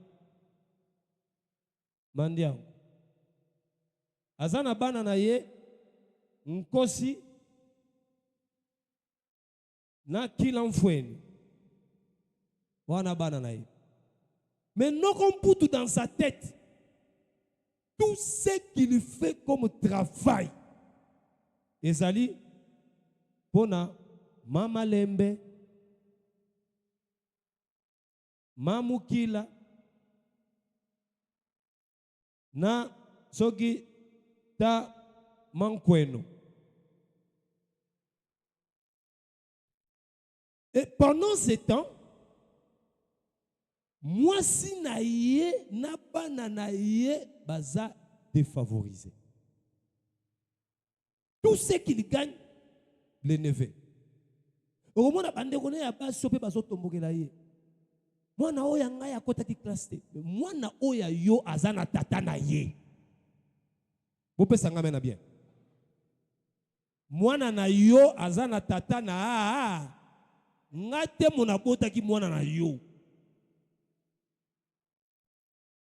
azana bana na ye nkosi na kila mfweni wana bana na ye. Mais Noromputu dans sa tête, tout ce qu'il fait comme travail ezali pona mama lembe mamukila na soki ta mankweno. Et pendant ce temps, moi si na ye na bana na ye baza défavorisé. Tout ce qu'il gagne les neveux. Au moment où on a pas chopé bazo tombokela ye. Moi na oya ngaya kota ki classe te. Moi na oya yo azana tata na ye. Vous pouvez s'engager na bien. Moi na yo azana tata na ngate mona bota ki moi na yo.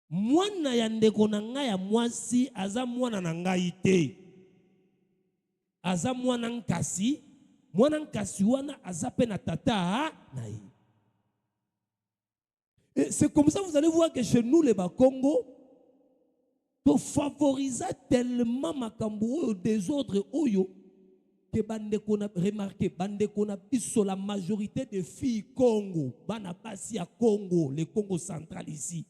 Moi na yandeko na ngaya mwasi aza mwana na ngai te. Aza mwana nkasi. Mwana nkasi wana azape na tata na ye. Et c'est comme ça que vous allez voir que chez nous les Bakongo, to favoriser tellement makambo des autres oyo que bande qu'on a remarqué, bande qu'on a sur la majorité des filles Congo, bana pasi à Congo, le Congo central ici.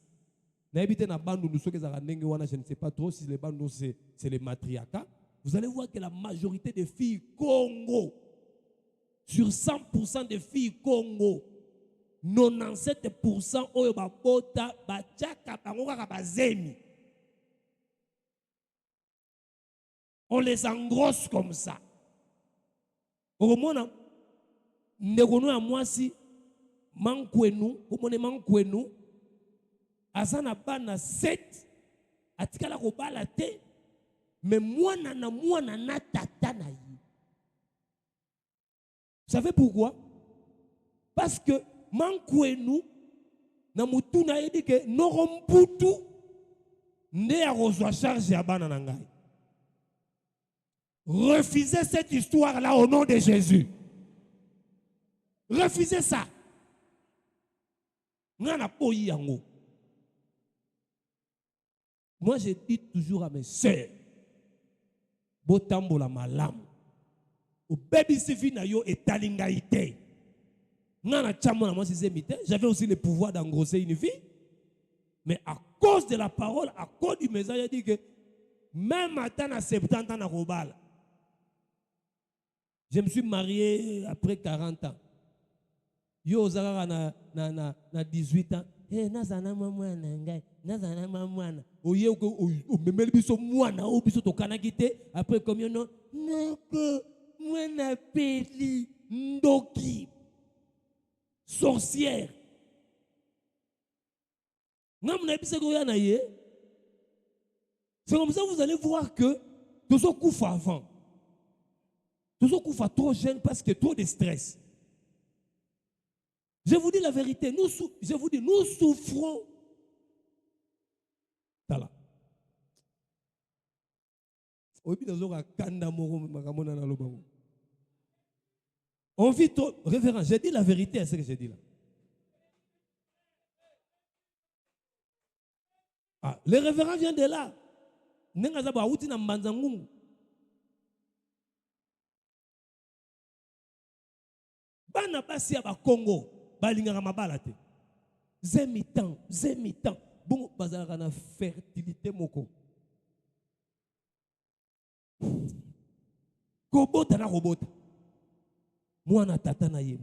Na habité na bandu nous sommes wana, je ne sais pas trop si les bandes c'est les matriarcats. vous allez voir que la majorité des filles Congo, sur 100% des filles Congo, 97% oyo babota bachaka bango kaka bazemi. On les engrosse comme ça. Au moment où à moi si mankwenu, komone mankwenu, azana bana 7, atikala ko bala te, mais mwana na tata na yi. Vous savez pourquoi? Parce que mankwenu na mutu na yedi ke noromputu nde a reçoit charge ya bana na ngai. Refusez cette histoire-là au nom de Jésus. Refusez ça. Moi, je dis toujours à mes sœurs, botambola malam, au baby sifi na yo etalingaite. J'avais aussi le pouvoir d'engrosser une fille, mais à cause de la parole, à cause du message, il dit que même à 70 ans na robala. Je me suis marié après 40 ans. Yo zara na 18 ans. Eh nazana mwana ngai, nazana mwana. Oye o memeli biso mwana o biso to kanakite après combien non? Noko mwana peli ndoki. Sorcière. Ngamna bise ko yana ye. C'est comme ça que vous allez voir que tous ceux qui font avant. Tous ceux qui font trop jeune parce que trop de stress. Je vous dis la vérité, nous souffrons. Tala. On vit trop, révérend, j'ai dit la vérité à ce que j'ai dit là. Ah, le révérend vient de là. Nengaza uti na mbanzangungu. Bana basi ya ba Congo balingaka mabala te. Zemitan. Bon bazalaka na fertilité moko. Kobota na robota. Mwana tata na ye.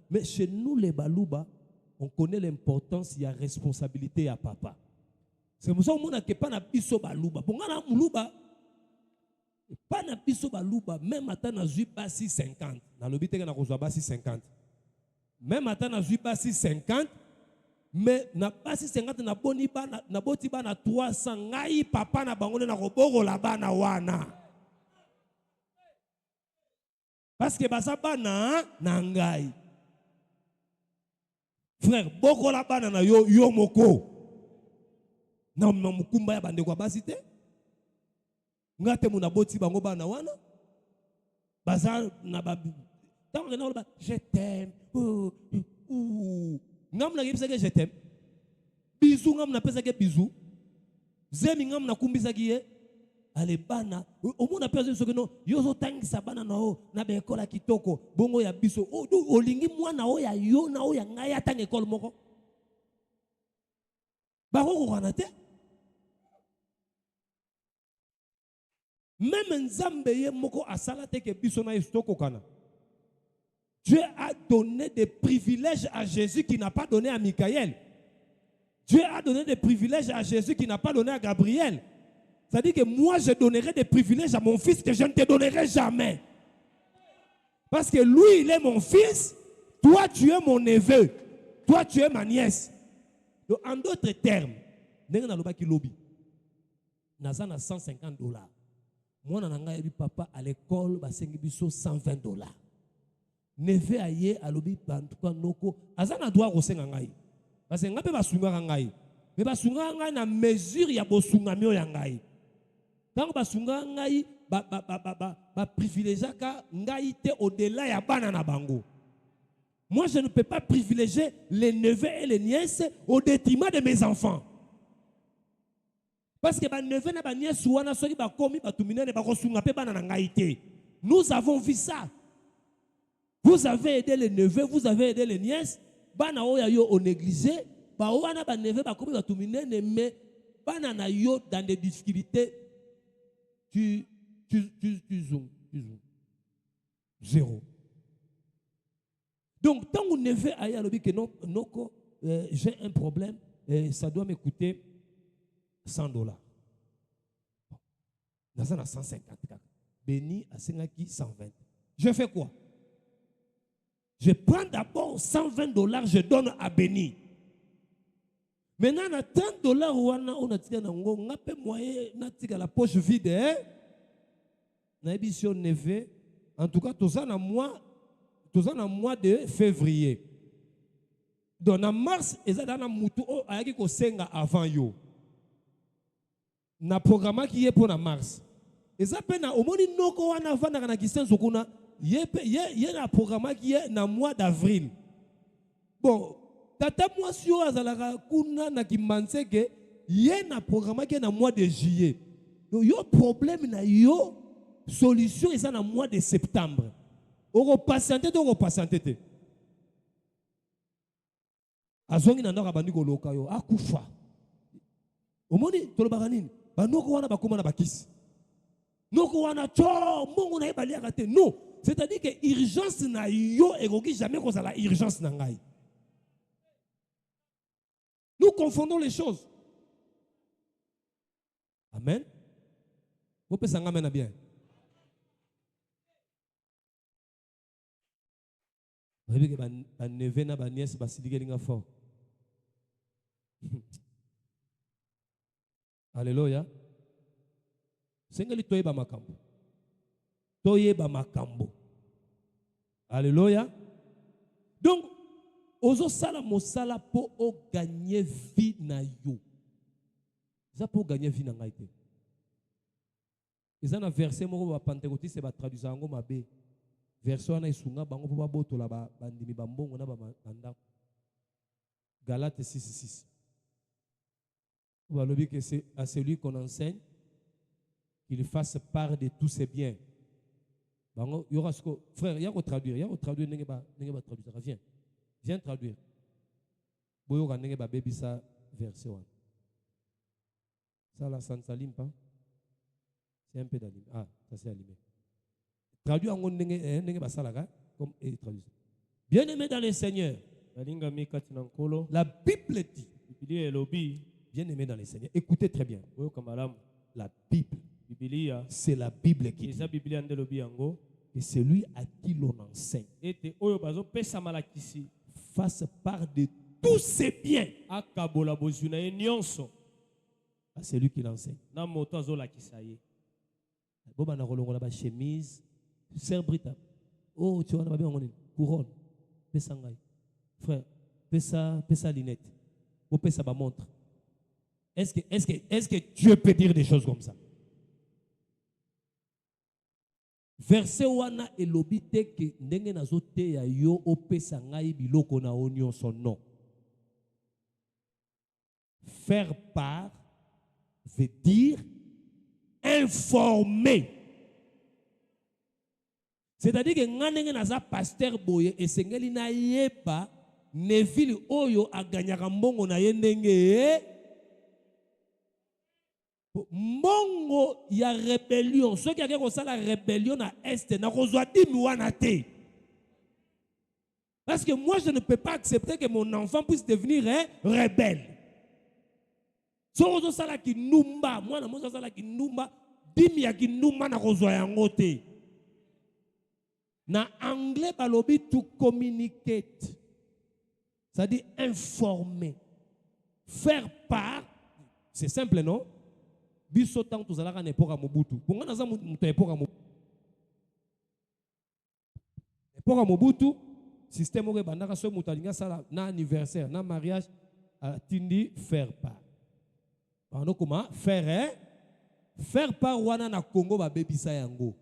Mais chez nous les Balouba, on connaît l'importance, il y a responsabilité à papa. C'est pour ça que je ne pas na biso baluba. Pour nga na muluba, pas na biso baluba, même ata na zui basi 50. Na lobi te na kozwa basi 50. Même ata na zui basi 50, mais na basi 50 na boni ba na boti ba na 300 ngai papa na bango na koboko la bana wana. Parce que basa bana na ngai. Frère, boko la bana na yo moko. Na mukumba ya bande kwa basi te. Ngate muna boti bango bana wana. Baza na babi. Tango na ba je t'aime. Ngam na yebisa ke je t'aime. Bisou ngam na pesa ke bisou. Zemi ngam na kumbisa ki ale bana. O mona pesa so ke no yo zo tangisa bana na o na be ekola kitoko. Bongo ya biso. O olingi mwana o ya yo na o ya ngai atanga ekole moko. Bako ko kana te. Même Nzambeye moko asalate ke biso na istoko kana. Dieu a donné des privilèges à Jésus qu'il n'a pas donné à Michael. Dieu a donné des privilèges à Jésus qu'il n'a pas donné à Gabriel. C'est-à-dire que moi je donnerai des privilèges à mon fils que je ne te donnerai jamais. Parce que lui il est mon fils, toi tu es mon neveu, toi tu es ma nièce. Donc, en d'autres termes, n'a pas lobby. N'a 150 $. Moi, je suis papa à l'école, je suis $120. Neve aye à lobby, en noko. Azana doit rosser ngai. Parce que ngape basunga ngai. Mais basunga ngai na mesure ya bosunga mio ya ngai. Tant basunga ngai ba privilégier ka ngai te au-delà ya bana na bango. Moi, je ne peux pas privilégier les neveux et les nièces au détriment de mes enfants. Parce que nous avons vu ça. Vous avez aidé les neveux, vous avez aidé les nièces. Bana oya yo on négligé. Ba wana ba neveu ba komi ba tumine mais bana na yo dans des difficultés. tu zoomes. Zéro. Donc, tant qu'on ne fait ailleurs, que non, j'ai un problème, ça doit me coûter $100. Dans un à 150. Béni à 120. Je fais quoi? Je prends d'abord $120, je donne à Béni. Maintenant, on a $30, on a tiré on a moyen, on a la poche vide. En tout cas, tout ça dans le mois de février. Donc, en mars, ils ont un avant yo. Na programme qui est pour mars. Ils ont au moins noko wana avant na kistan sokuna. Il y a un programme qui est dans le mois d'avril. Bon, tata moi sur azalaka kuna na kimanse que il y a un programme qui est dans le mois de juillet. Donc, il y a un problème na yo solution est dans le mois de septembre. On patienter. Azongi na ndaka bandi ko loka yo akufa. Omoni tolobaka nini? Banoko wana bakoma na bakisi. Noko wana cho mongo na ebali akate. Non, c'est-à-dire que urgence na yo ekoki jamais koza la urgence na ngai. Nous confondons les choses. Amen. Vous pouvez s'en amener bien. Vous savez que ma neveu na ma nièce basilike linga fort. Alléluia. Sengeli toyeba makambo. Toyeba makambo. Alléluia. Donc, ozo sala mosala po o gagner vie na yo. Ça pour gagner vie na ngai te. Ils ont un verset moko ba pentecôtiste ba traduire ngo mabe. Verset wana isunga bango po ba botola ba bandimi bambongo na ba banda. Galates 6:6. On va le dire que c'est à celui qu'on enseigne qu'il fasse part de tous ses biens. Bango yora sko frère, ya ko traduire ndenge ba traduire. Viens traduire. Boyo ka ndenge ba bebisa verset wana. Ça là ça ne s'allume pas. C'est un peu d'allumé. Ah, ça s'est allumé. Traduit en ndenge ba salaka comme il traduit. Bien-aimé dans le Seigneur. La Bible dit. Bien-aimé dans le Seigneur. Écoutez très bien. La Bible. C'est la Bible qui dit. Et c'est lui à qui l'on enseigne. Fasse part de tous ses biens. À celui qui l'enseigne. Chemise, serre brita. Oh, tu vois, couronne. Frère, pesa linette. Ou pesa ba montre. Est-ce que Dieu peut dire des choses comme ça? Verset wana elobite ke ndenge nazote ya yo opesa ngai biloko na onyo son nom. Faire part veut dire informer. C'est-à-dire que ngandenge naza pasteur boye esengeli na yeba Neville oyo aganyaka mbongo na ye ndenge mbongo ya rébellion. Ceux qui ont fait la rébellion à Est, n'a pas dit parce que moi, je ne peux pas accepter que mon enfant puisse devenir rebelle. Si on a ça qui numba, moi, je suis ça qui numba, dimia qui numba na rozwa yangote. Na anglais, balobi to communicate. Ça dit informer. Faire part, c'est simple, non? Biso tant tous ala kana epoka Mobutu. Bonga naza mutu epoka Mobutu. Epoka Mobutu, système oke bandaka so mutu alinga sala na anniversaire, na mariage, tindi faire part. Pardon comment faire part wana na Congo ba bebisa yango.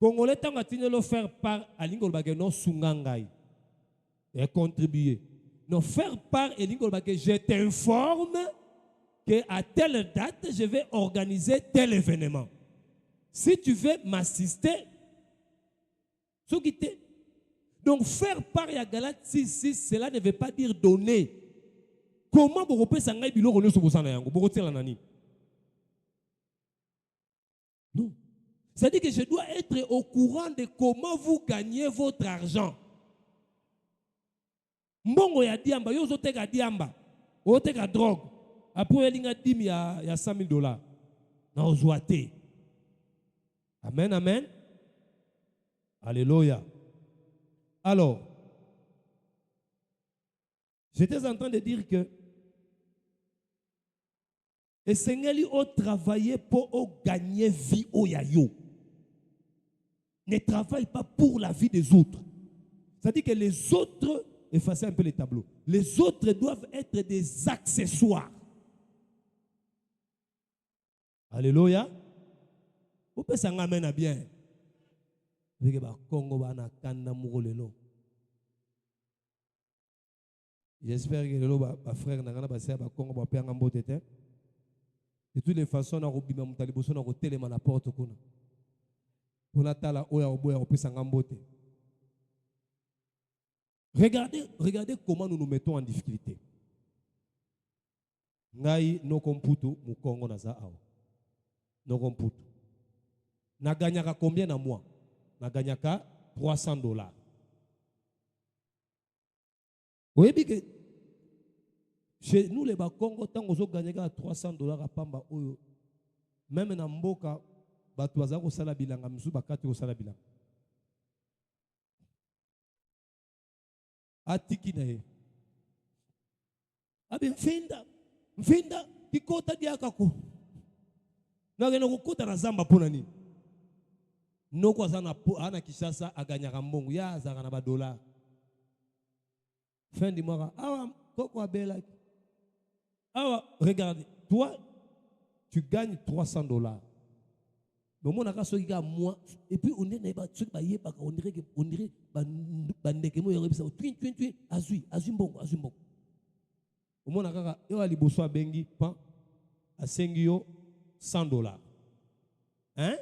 Congolais tanga tinelo faire part alingo bagé no sungangai. Et contribuer. Non faire part alingo bagé je t'informe qu'à telle date, je vais organiser tel événement. Si tu veux m'assister, donc faire part à Galates 6:6, cela ne veut pas dire donner. Comment vous pouvez s'engager biloko nyonso bosana yango? Boko tela nani? C'est-à-dire que je dois être au courant de comment vous gagnez votre argent. Mbongo ya diamba, yo zoteka diamba, oteka drogue. Après elinga dimi ya $100,000. Na ozwate. Amen, amen. Alléluia. Alors, j'étais en train de dire que et Seigneur a travaillé pour gagner vie au yayo. Ne travaille pas pour la vie des autres. C'est-à-dire que les autres, effacez un peu les tableaux, les autres doivent être des accessoires. Alléluia. Vous pouvez s'en amener bien. J'espère que les frères n'ont pas de Congo va payer un beau tété. De toutes les façons, on a robimé mon taliboso, on a tellement la porte qu'on a. Pour la tala, on a oublié, on peut s'en gamboter. Regardez comment nous nous mettons en difficulté. Ngai no computo mu Congo na za awa. No computo. Na gagnaka combien na mois? Na gagnaka $300. Vous voyez que chez nous les Congo tant qu'on gagne $300 à pamba oyo même na mboka batu baza ko sala bilanga musu bakati ko sala bilanga atiki na ye abi mfinda kikota diaka ko na ngena kokota na zamba pona nini noko azana ana Kishasa aganyaka mbongo ya azaka na ba $. Fin du mois awa koko abela. Alors, regardez, toi, tu gagnes $300. Mais mon akas moi, et puis on est pas on dirait azui. Au mon akas, yo ali boso bengi pan à $100. Hein?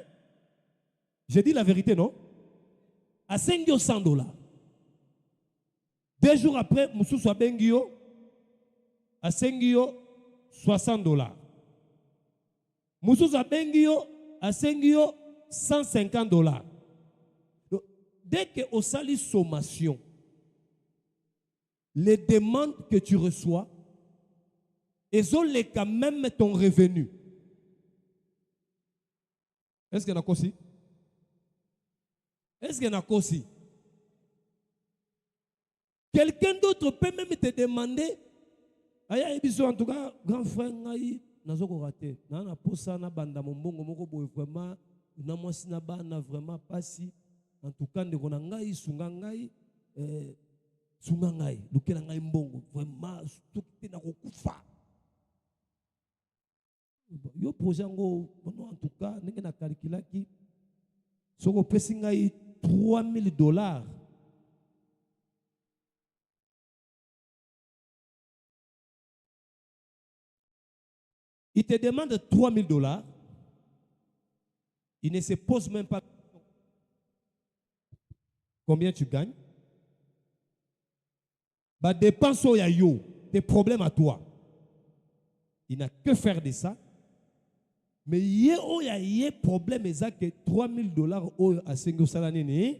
J'ai dit la vérité, non? À $100. 2 jours après, Moussou soit bengi à $60. Moussou a bengio à $150. Dès que au sali sommation, les demandes que tu reçois, elles ont quand même ton revenu. Est-ce qu'il y en a aussi? Est-ce qu'il y en a aussi? Quelqu'un d'autre peut même te demander. En tout cas, grand frère, nazoko raté. Nana posa na banda mombongo moko boy vraiment na mwasi na bana vraiment pasi. En tout cas, ndeko na ngai sunga ngai lukela ngai mbongo vraiment tout na kokufa. Yo projet ngo en tout cas ndenge na calculaki soko pesi ngai $3,000. Il te demande $3,000. Il ne se pose même pas combien tu gagnes. Bah dépense au yo, tes problèmes à toi. Il n'a que faire de ça. Mais il y a problème exact que $3,000 à 5 salani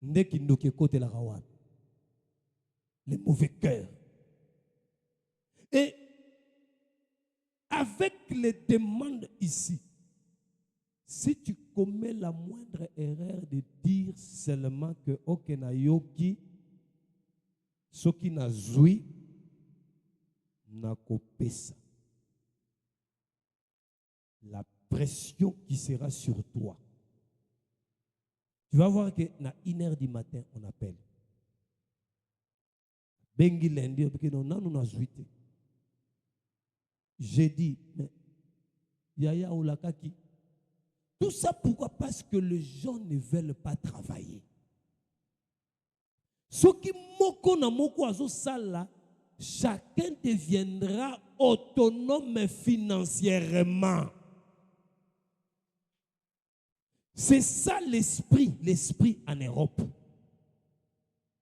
ne côté la rawan. Les mauvais cœurs. Et avec les demandes ici, si tu commets la moindre erreur de dire seulement que Okenayoki, ce qui n'a joui, n'a coupé ça. La pression qui sera sur toi. Tu vas voir que à 1h du matin, on appelle. Bengi lundi, parce que nous n'avons pas. J'ai dit, mais Yaya Olakaki, tout ça pourquoi? Parce que les gens ne veulent pas travailler. Ce qui moko na moko azo sala, chacun deviendra autonome financièrement. C'est ça l'esprit en Europe.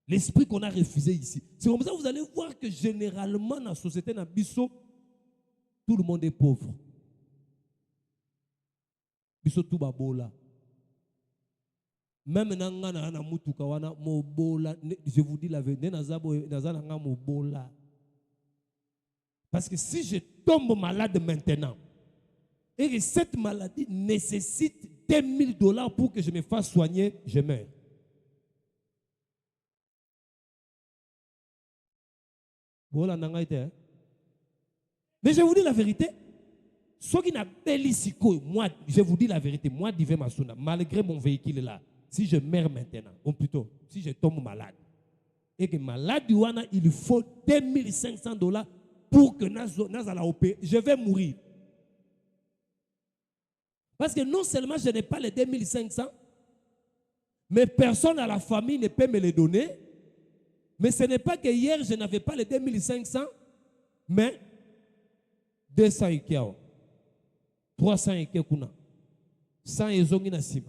L'esprit qu'on a refusé ici. C'est comme ça que vous allez voir que généralement dans la société, dans Bissau, tout le monde est pauvre. biso tu babola. Même nanga na mutuka wana mobola, je vous dis la vérité, nazalanga mobola. Parce que si je tombe malade maintenant, et que cette maladie nécessite $1000 pour que je me fasse soigner, je meurs. Voilà, mais je vous dis la vérité. Ceux qui n'ont pas moi, je vous dis la vérité, moi, Divé Masuna, malgré mon véhicule là, si je meurs maintenant, ou plutôt, si je tombe malade, et que malade, il faut $2500 pour que Nazala opère, je vais mourir. Parce que non seulement je n'ai pas les 2500, mais personne à la famille ne peut me les donner. Mais ce n'est pas que hier je n'avais pas les 2500, mais 200 et 300 et 100 et zongi na sima,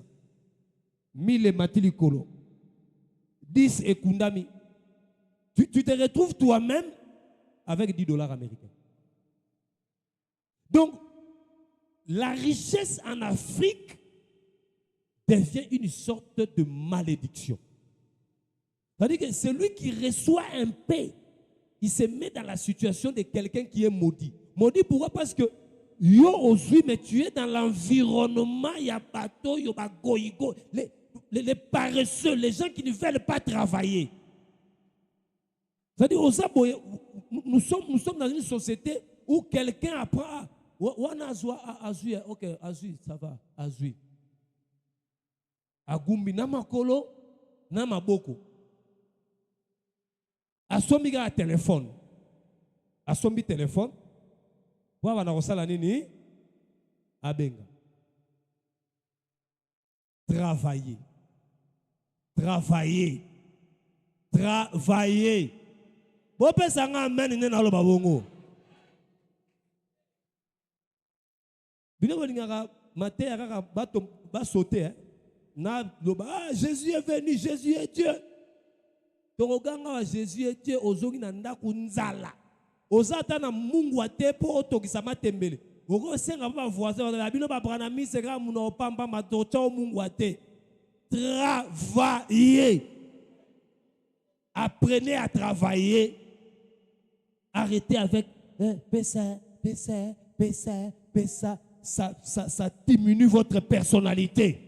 1000 et matilikolo, 10 et kundami. Tu te retrouves toi-même avec $10 américains. Donc, la richesse en Afrique devient une sorte de malédiction. C'est-à-dire que celui qui reçoit un paix, il se met dans la situation de quelqu'un qui est maudit. Maudit pourquoi? Parce que yo aujourd'hui, mais tu es dans l'environnement, il y a bateau, il y a goïgo, les paresseux, les gens qui ne veulent pas travailler. C'est-à-dire, nous sommes dans une société où quelqu'un apprend, ok, azui, ça va, azui. Agumbi, namakolo, namaboko. Asombi ga téléphone. Asombi téléphone. Pour avoir na nini abenga. Travailler. Travailler. Travailler. Bo pesa nga amen ne na lo babongo. Bino boningaka matin akaka bato ba sauter na loba Jésus est venu, Jésus est Dieu. Tongoganga Jésus est Dieu ozongi na ndaku nzala. Ozata na mungu ate po otokisa matembele. Oko senga ba voisin ba bino ba prana mise ga muno pamba matocha o mungu ate. Travaillez. Apprenez à travailler. Arrêtez avec pesa. Ça diminue votre personnalité.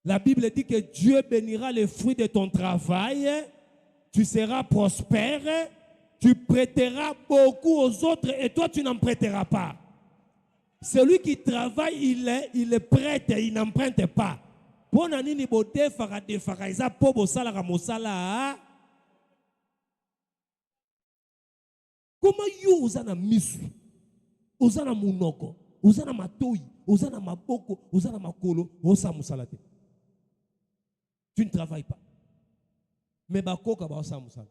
La Bible dit que Dieu bénira les fruits de ton travail, tu seras prospère, tu prêteras beaucoup aux autres et toi tu n'en prêteras pas. Celui qui travaille, il prête, il n'emprunte pas. Comment yo osana misu, osana munoko, osana matoi, osana maboko, osana makolo, osana musalate. Tu ne travailles pas. Mais bakoka ba osana musala.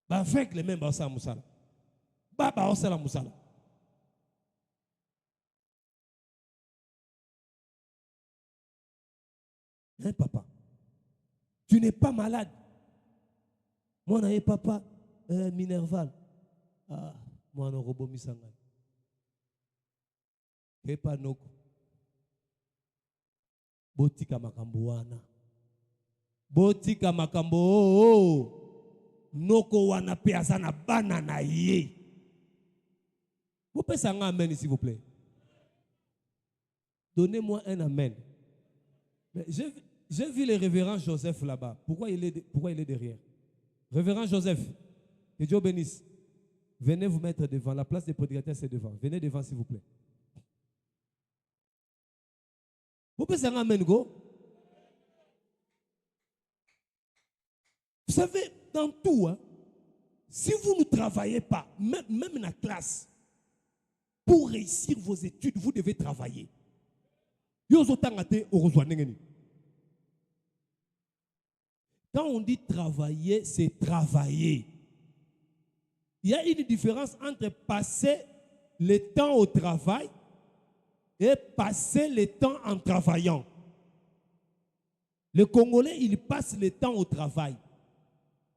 Ba avec les mêmes ba osana musala. Ba osana musala. Hein papa? Tu n'es pas malade. Moi n'ai papa Minerval. Ah, moi non robot misangani. Kepa noko. Botika makambo wana. Botika makambo noko wana pe azana bana na ye. Vous pouvez s'en amen s'il vous plaît. Donnez-moi un amen. J'ai vu le révérend Joseph là-bas. Pourquoi il est derrière? Révérend Joseph, que Dieu bénisse. Venez vous mettre devant. La place des prédicateurs, c'est devant. Venez devant, s'il vous plaît. Vous pouvez s'en amen, go? Vous savez, dans tout, hein, si vous ne travaillez pas, même dans la classe, pour réussir vos études, vous devez travailler. Quand on dit travailler, c'est travailler. Il y a une différence entre passer le temps au travail et passer le temps en travaillant. Le Congolais, il passe le temps au travail.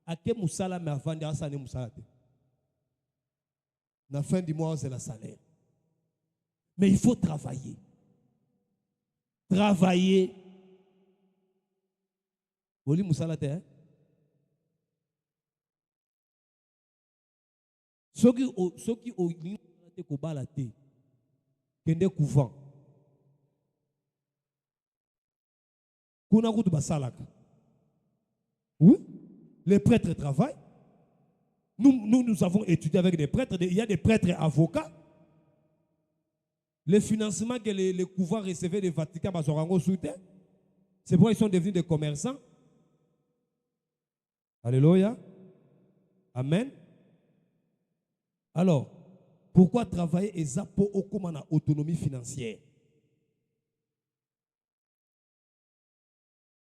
À quel moussala mais avant de ça ne moussala. La fin du mois, c'est le salaire. Mais il faut travailler. Travailler. Oli musalate, hein? Ceux qui ont ko balate, kende couvent. Kuna kutu basalaka. Oui, les prêtres travaillent. Nous avons étudié avec des prêtres. Il y a des prêtres avocats. Le financement que les couvents recevaient du Vatican, c'est pourquoi ils sont devenus des commerçants. Alléluia. Amen. Alors, pourquoi travailler et pour une autonomie financière?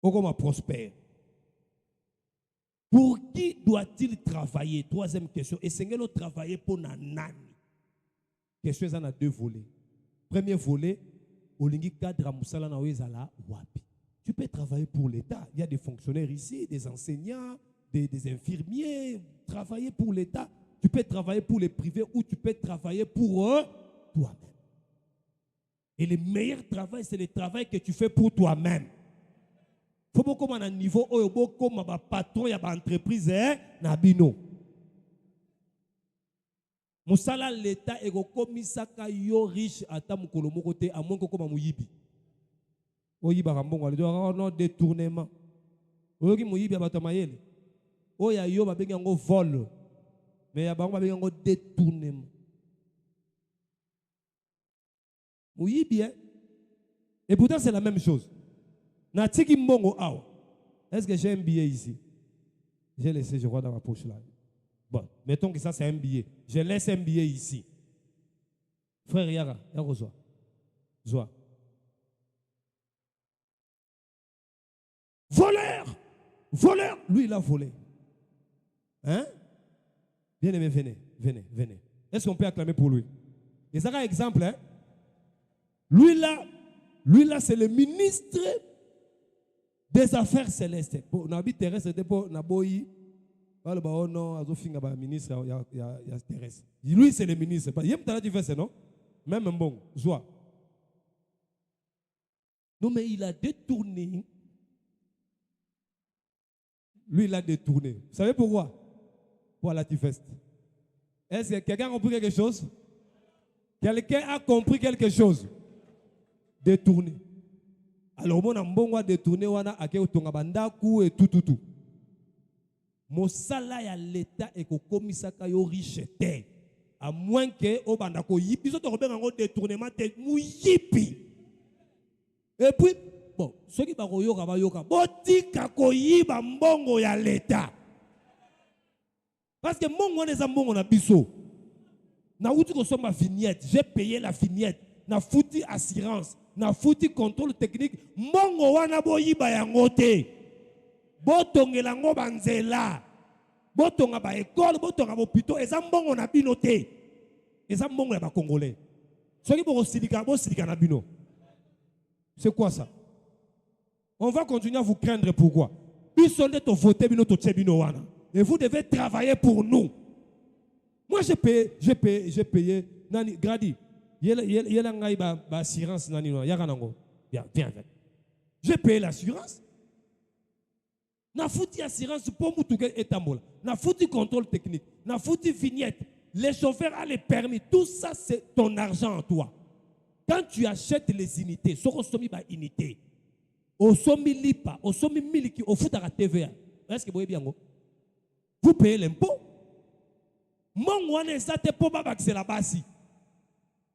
Comment prospère? Pour qui doit-il travailler? Troisième question. Et Seigneur doit travailler pour nanani? Question, ça a deux volets. Premier volet, olingi cadre musala na wezala wapi. Tu peux travailler pour l'État. Il y a des fonctionnaires ici, des enseignants, des infirmiers. Travailler pour l'État. Tu peux travailler pour les privés ou tu peux travailler pour toi-même. Et le meilleur travail, c'est le travail que tu fais pour toi-même. Il faut que un niveau où il y a un patron, il y a une entreprise, nabino. Musala l'État est comme ça yo riche à ta mukolo mokote à moins que comme muyibi. Oyiba rambongo ali doit non détournement. Oyoki muyibi abatamayele. Oya yo ba benga ngo vol. Mais ya ba benga ngo détournement. Muyibi hein. Et pourtant c'est la même chose. Natiki mbongo awa. Est-ce que j'ai un billet ici? J'ai laissé, je crois, dans ma poche là. Bon, mettons que ça c'est un billet. Je laisse un billet ici. Frère Yara, Yara Zoa. Voleur, lui il a volé. Hein? Bien aimé, venez. Est-ce qu'on peut acclamer pour lui? Et ça un exemple, hein? Lui là, c'est le ministre des Affaires célestes. Pour n'habit terrestre, c'était pour Naboyi. Ministre, lui, c'est le ministre. Il y a un fait, non? Même un bon, joie. Non, mais il a détourné. Lui, il a détourné. Vous savez pourquoi? Pour la Tifest. Est-ce que quelqu'un a compris quelque chose? Quelqu'un a compris quelque chose? Détourné. Alors, mon ambon a détourné, on a acquis au Tongabandaku et tout. Mosala ya l'État et ko komisaka yo riche te. À moins que au bandako yipi so to robenga ngo détournement te muyipi. Et puis bon, ceux qui ba koyoka ba yoka, botika koyiba mbongo ya l'État. Parce que mbongo na mbongo na biso. Na uti ko soma vignette, j'ai payé la vignette, na fouti assurance, na fouti contrôle technique, mbongo wana boyiba yango te. Botongela ngo banzela. Botonga ba école, botonga ba hôpital, eza mbongo na bino te. Eza mbongo ya ba congolais. Soki bo silika na bino. C'est quoi ça? On va continuer à vous craindre pourquoi? Bisonde to voter bino to tchebino wana. Et vous devez travailler pour nous. Moi j'ai payé nani gradi. Yela ngai ba assurance nani no yaka nango. Viens avec. J'ai payé l'assurance. Na fouti assurance pour Moutouké et Tambola. Na fouti contrôle technique. Na fouti vignette. Les chauffeurs ont les permis. Tout ça, c'est ton argent en toi. Quand tu achètes les unités, soko somi ba unité. Au somi lipa, au somi miliki, au fout à la TVA. Est-ce que vous voyez bien? Vous payez l'impôt. Mon ouane zate pour babak c'est la base.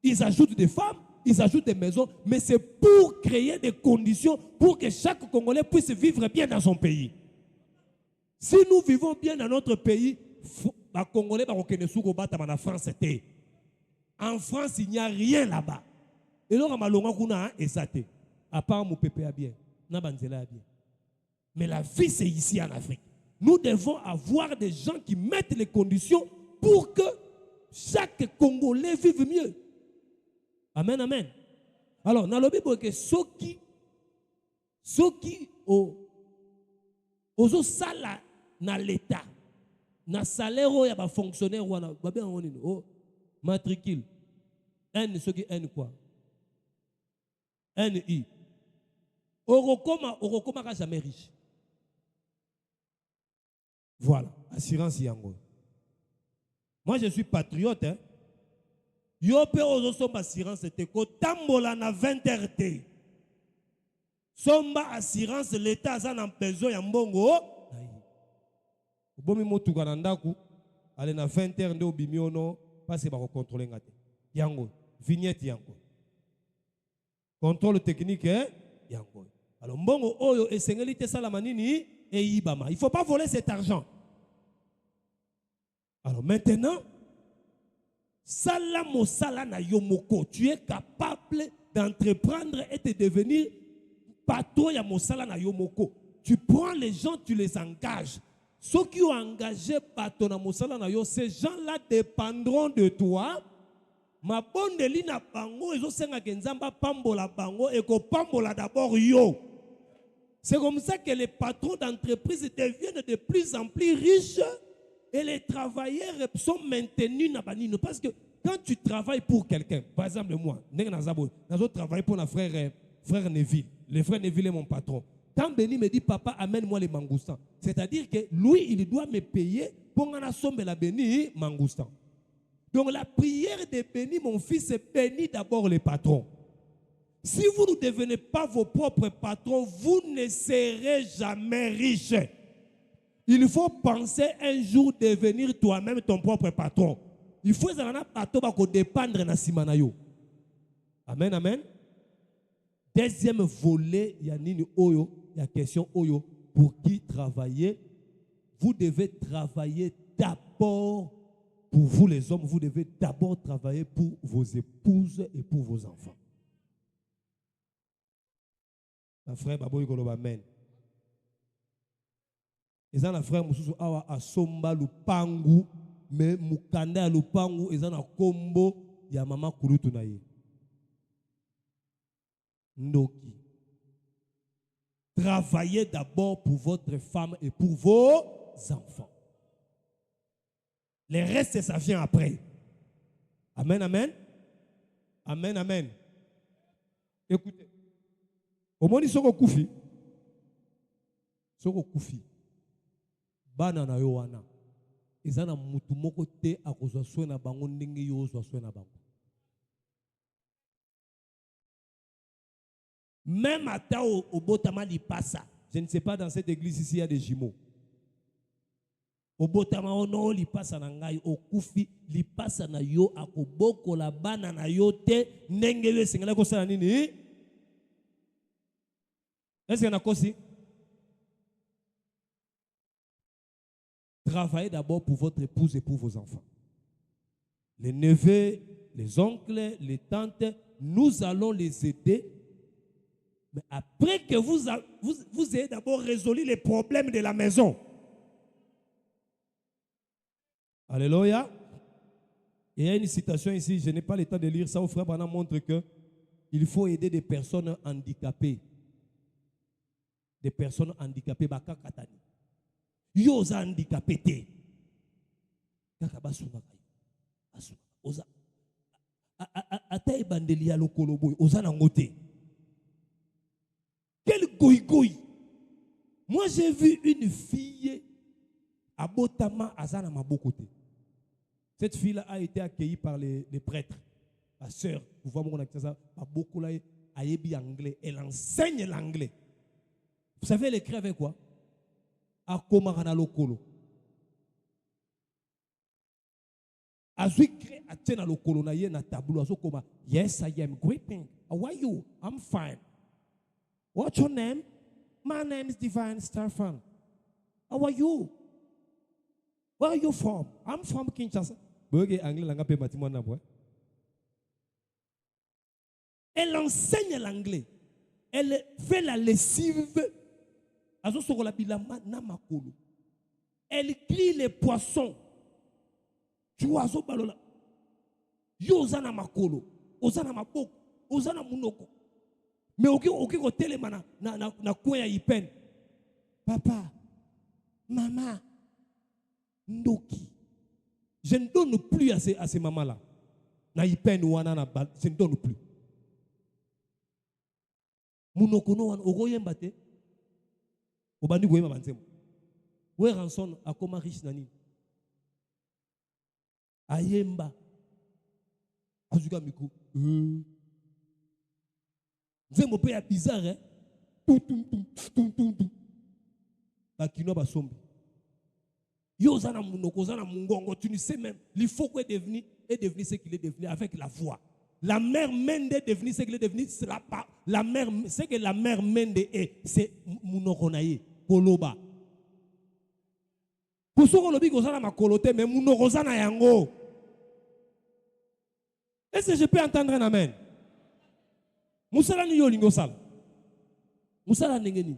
Ils ajoutent des femmes, ils ajoutent des maisons, mais c'est pour créer des conditions pour que chaque Congolais puisse vivre bien dans son pays. Si nous vivons bien dans notre pays, les Congolais vont en France. En France, il n'y a rien là-bas. Et là, on a à part mon pépé bien, bien. Mais la vie, c'est ici en Afrique. Nous devons avoir des gens qui mettent les conditions pour que chaque Congolais vive mieux. Amen, amen. Alors, dans le Bible, que ceux qui ont salaire dans l'État, dans le salaire, il y a des fonctionnaires, matricule. N, ce qui N quoi? N-I. Orokoma n'a jamais riche. Voilà, assurance yango. Moi, je suis patriote. Hein? Yo pe ozo somba assurance te ko tambola na 20 RT. Somba assurance l'État a un besoin ya mbongo. Bomi motuka na ndaku ale na 20 heures nde obimi ono parce ba ko contrôler ngate. Yango, vignette yango. Contrôle technique yango. Alors mbongo oyo esengeli te sala manini et ibama. Il faut pas voler cet argent. Alors maintenant, sala mosala na yomoko, tu es capable d'entreprendre et de devenir patron ya mosala na yomoko. Tu prends les gens, tu les engages. Ceux qui ont engagé patron na mosala na yo, ces gens-là dépendront de toi. Ma bonne lina bango, ils ont senga genzamba pambola bango et ko pambola d'abord yo. C'est comme ça que les patrons d'entreprise deviennent de plus en plus riches et les travailleurs sont maintenus na banino. Parce que quand tu travailles pour quelqu'un, par exemple moi, je travaille pour mon frère Neville. Le frère Neville est mon patron. Quand Béni me dit papa amène-moi les mangoustans, c'est-à-dire que lui il doit me payer pour que je somme la Béni mangoustan. Donc la prière de Béni mon fils, c'est béni d'abord les patrons. Si vous ne devenez pas vos propres patrons, vous ne serez jamais riche. Il faut penser un jour devenir toi-même ton propre patron. Il faut dépendre de Simanayo. Amen, amen. Deuxième volet, il y a Nini Oyo, il y a question Oyo, pour qui travailler. Vous devez travailler d'abord pour vous les hommes, vous devez d'abord travailler pour vos épouses et pour vos enfants. Ma frère Baboy Goloba, amen. Et ça, la frère Moussou Awa a somba lupangu, mais mukanda lupangu, et ça, na kombo, ya mama kurutu na ye. Ndoki. Travaillez d'abord pour votre femme et pour vos enfants. Le reste, ça vient après. Amen, amen. Amen, amen. Écoutez. Au moins, ils sont au koufi. Sont au koufi. Banana yo wana. Izana mutu moko te akozwa soin na bango ndenge yo ozwa soin na bango. Même à ta au botama li passa. Je ne sais pas dans cette église ici il y a des jumeaux. Au botama ono li passa na ngai au kufi li passa na yo akoboko la banana yo te ndenge yo sengela ko sala nini? Est-ce qu'il y en a aussi? Travaillez d'abord pour votre épouse et pour vos enfants. Les neveux, les oncles, les tantes, nous allons les aider. Mais après que vous ayez d'abord résolu les problèmes de la maison. Alléluia. Il y a une citation ici, je n'ai pas le temps de lire ça. Au frère Bana montre que il faut aider des personnes handicapées. Des personnes handicapées. Baka katani. Yoza handicapé te. Kaka basunga kayo. Basunga. Oza. Ata ebandeli ya lokolo boy. Oza nangote. Quel goy-goy. Moi j'ai vu une fille à Botama, Azana Mabokote. Cette fille-là a été accueillie par les prêtres. La sœur, vous voyez mon accent, à beaucoup là, ayebi anglais. Elle enseigne l'anglais. Vous savez, elle écrit avec quoi? Akomarana lokolo. Azui crée à tena lokolo na ye na tableau azo koma. Yes, I am greeting. How are you? I'm fine. What's your name? My name is Divine Stefan. How are you? Where are you from? I'm from Kinshasa. Elle enseigne l'anglais. Elle fait la lessive. Elle crie les poissons. Tu vois, Yozana makolo. Ozana maboko. Ozana munoko. Mais aucun côté na koya ipen. Papa, maman, Ndoki. Je ne donne plus à ces mamans-là. Na ipen wana na bal, je ne donne plus. Munokono wana ogoyemba te. Obandi goyemba banzemo. We ranson akoma riche nani. Ayemba. Azuka miku. Nzembo pe ya bizarre hein. Bakino basombi. Yo zana munoko zana mungongo, tu ne sais même. Il faut qu'il est devenu ce qu'il est devenu avec la foi. La mère Mende est devenue ce qu'il est devenu, c'est la mère, c'est que la mère Mende est, c'est munoko naye, koloba. Pour ce qu'on dit zana makolote, mais munoko zana yango. Est-ce que je peux entendre un amen? Moussala ni yo lingo sal. Moussala nengeni.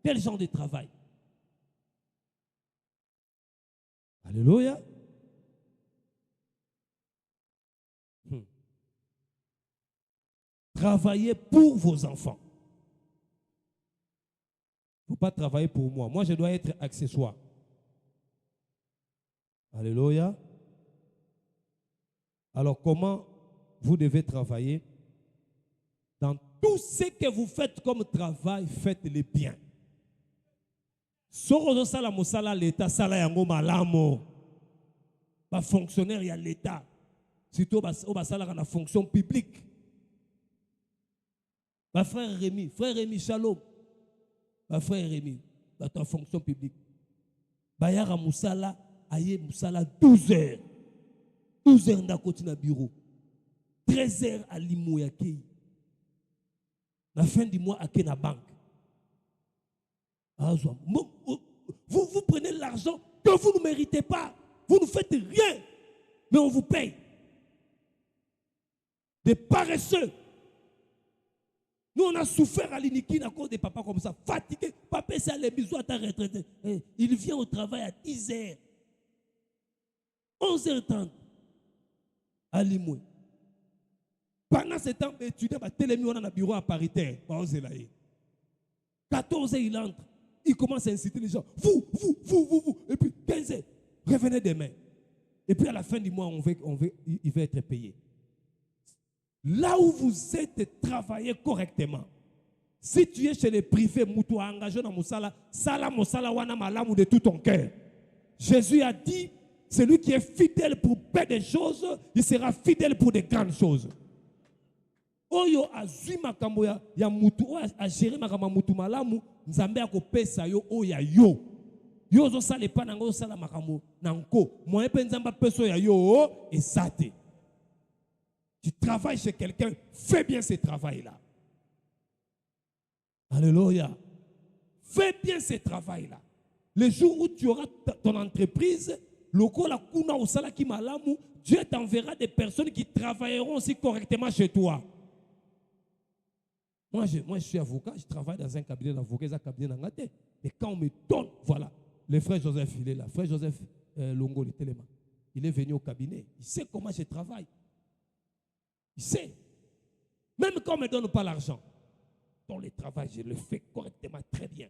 Quel genre de travail? Alléluia. Travaillez pour vos enfants. Il ne faut pas travailler pour moi. Moi, je dois être accessoire. Alléluia. Alors, comment vous devez travailler? Dans tout ce que vous faites comme travail, faites-le bien. Soro sala mosala l'État sala yango malamo. Ba fonctionnaire ya l'État. Surtout ba sala na fonction publique. Ba frère Rémi Shalom. Ba frère Rémi, ba ta fonction publique. Ba yara musala aye musala 12 heures. 12 heures na koti na bureau. 13 heures à limo ya kei. La fin du mois à la banque. Vous prenez l'argent que vous ne méritez pas. Vous ne faites rien. Mais on vous paye. Des paresseux. Nous, on a souffert à l'iniquité à cause des papas comme ça. Fatigués. Papa, c'est les bisous à ta retraite. Il vient au travail à 10 heures. 11h30. À Limoux. Pendant ce temps, l'étudiant va télémis dans le bureau à paritaire. 14 heures, il entre. Il commence à inciter les gens. Vous. Et puis 15 heures, revenez demain. Et puis à la fin du mois, il va être payé. Là où vous êtes, travaillez correctement. Si tu es chez les privés, moutou engagé dans Moussala, Sala wana malamu de tout ton cœur. Jésus a dit, celui qui est fidèle pour peu de choses, il sera fidèle pour de grandes choses. Oyo azui makambo ya mutu a gérer makambo mutu malamu nzambe akopesa yo oya yo yo zo sala pa nango sala makambo nanko moye pe nzamba peso ya yo esate. Tu travailles chez quelqu'un, fais bien ce travail là. Alléluia. Fais bien ce travail là. Le jour où tu auras ton entreprise, lokola kuna osala ki malamu, Dieu t'enverra des personnes qui travailleront aussi correctement chez toi. Moi, je suis avocat, je travaille dans un cabinet d'avocat, un cabinet d'angaté. Et quand on me donne, voilà, le frère Joseph, il est là. Frère Joseph Longo, il est venu au cabinet. Il sait comment je travaille. Il sait. Même quand on ne me donne pas l'argent, dans le travail, je le fais correctement, très bien.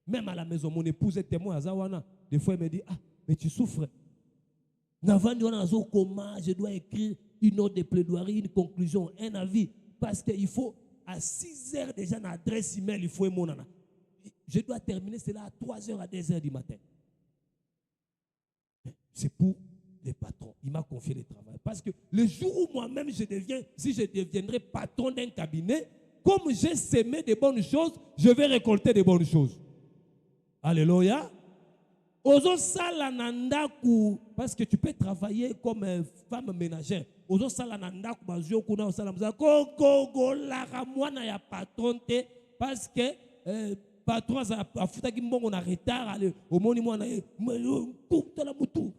Même à la maison, mon épouse est témoin à Zawana. Des fois, elle me dit, ah, mais tu souffres. Je dois écrire une note de plaidoirie, une conclusion, un avis. Parce qu'il faut, à 6 heures déjà, dans l'adresse email, il faut mon nana. Je dois terminer cela à 3 heures à 2 heures du matin. C'est pour les patrons. Il m'a confié le travail. Parce que le jour où moi-même si je deviendrai patron d'un cabinet, comme j'ai semé de bonnes choses, je vais récolter de bonnes choses. Alléluia. Ozo sala nandaku, parce que tu peux travailler comme femme ménagère. Ozo sala nandaku bazio kuna osala mza ko la ramwana ya patron te parce que patron a futaki mbongo na retard ale omoni mwana e tout la mutu.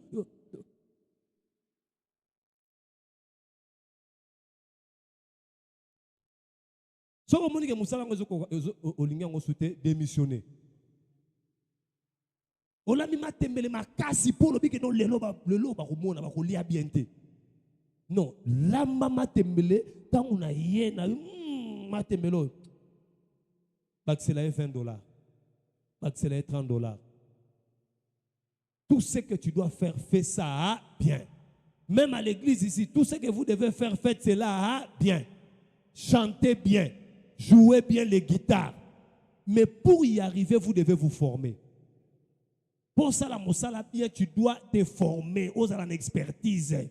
So omoni ke musala ngozo olinga ngosute démissionner. Olami matembele makasi pour le biki non lelo ba komona ba kolia bien te. Non, lamba matembele tant on a yena matembelo. Baxela $20. Baxela $30. Tout ce que tu dois faire, fais ça bien. Même à l'église ici, tout ce que vous devez faire, faites cela bien. Chantez bien. Jouez bien les guitares. Mais pour y arriver, vous devez vous former. Pour ça, bien, tu dois te former aux en expertise.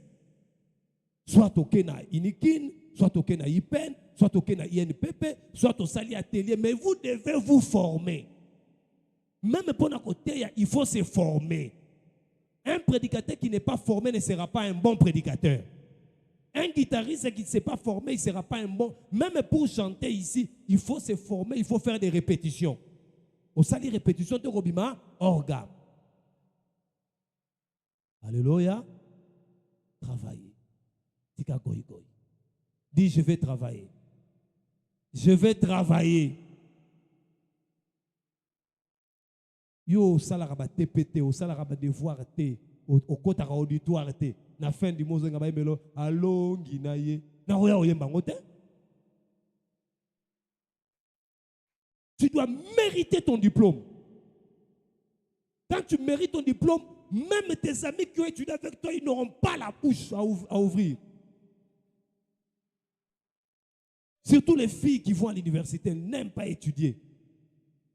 Soit au Kena Inikin, soit au Kena Ipen, soit au Kena INPP, soit au Sali Atelier. Mais vous devez vous former. Même pour notre côté, il faut se former. Un prédicateur qui n'est pas formé ne sera pas un bon prédicateur. Un guitariste qui ne s'est pas formé, il ne sera pas un bon. Même pour chanter ici, il faut se former, il faut faire des répétitions. Au Sali répétition de Robima, orga. Alléluia. Travailler. Tika goy goy. Dis, je vais travailler. Je vais travailler. Yo, salaraba TPT, au salaraba devoir T, au kota auditoire T, na fin du mot zengaba melo, allo nginaye, na oya oyemba ngote. Tu dois mériter ton diplôme. Quand tu mérites ton diplôme, même tes amis qui ont étudié avec toi, ils n'auront pas la bouche à ouvrir. Surtout les filles qui vont à l'université, elles n'aiment pas étudier.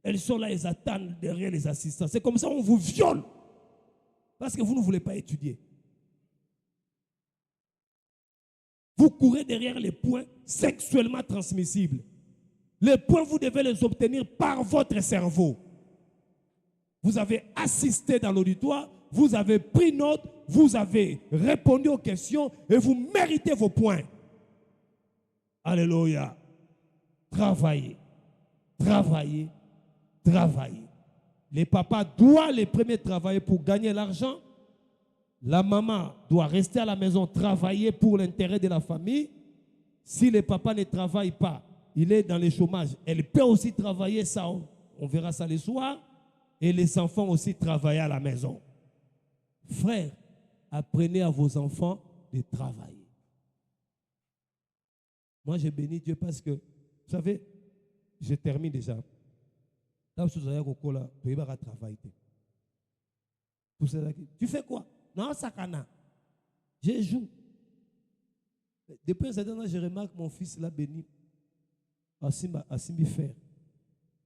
Elles sont là, elles attendent derrière les assistants. C'est comme ça qu'on vous viole. Parce que vous ne voulez pas étudier. Vous courez derrière les points sexuellement transmissibles. Les points, vous devez les obtenir par votre cerveau. Vous avez assisté dans l'auditoire, vous avez pris note, vous avez répondu aux questions et vous méritez vos points. Alléluia. Travaillez. Travaillez. Travailler. Les papas doivent les premiers travailler pour gagner l'argent. La maman doit rester à la maison travailler pour l'intérêt de la famille. Si le papa ne travaille pas, il est dans le chômage. Elle peut aussi travailler, ça, on verra ça le soir. Et les enfants aussi travailler à la maison. Frères, apprenez à vos enfants de travailler. Moi, je bénis Dieu parce que, vous savez, je termine déjà. Tu fais quoi? Non, sakana. Je joue. Depuis un certain temps, je remarque mon fils là, Béni, Assimbi faire.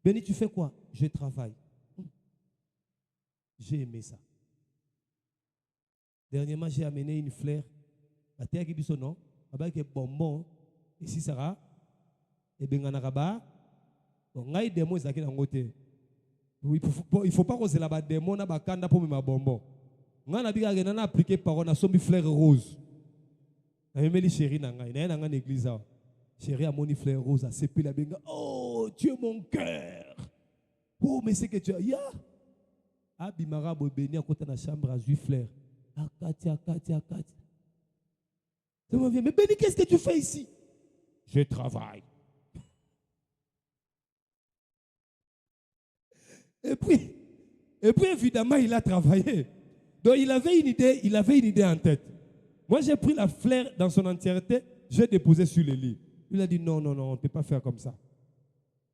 Béni, tu fais quoi? Je travaille. J'ai aimé ça. Dernièrement, j'ai amené une fleur. La terre qui dit son nom, avec un bonbon. Ici, Sarah. Et bien, on a rabat. Donc, il y a des mots qui sont il ne faut pas qu'on se la des mots pour me bonbon. On a appliqué par on a sommi fleur rose. On a mis chéri dans une église. Chéri a mon fleur rose. Oh, tu es mon cœur. Oh, mais c'est que tu as. Ya. Abimara Bobeni à côté de la chambre à 8 fleurs. Akati. Mais Béni, qu'est-ce que tu fais ici? Je travaille. Et puis, évidemment, il a travaillé. Donc, il avait une idée en tête. Moi, j'ai pris la fleur dans son entièreté, j'ai déposé sur le lit. Il a dit non, on ne peut pas faire comme ça.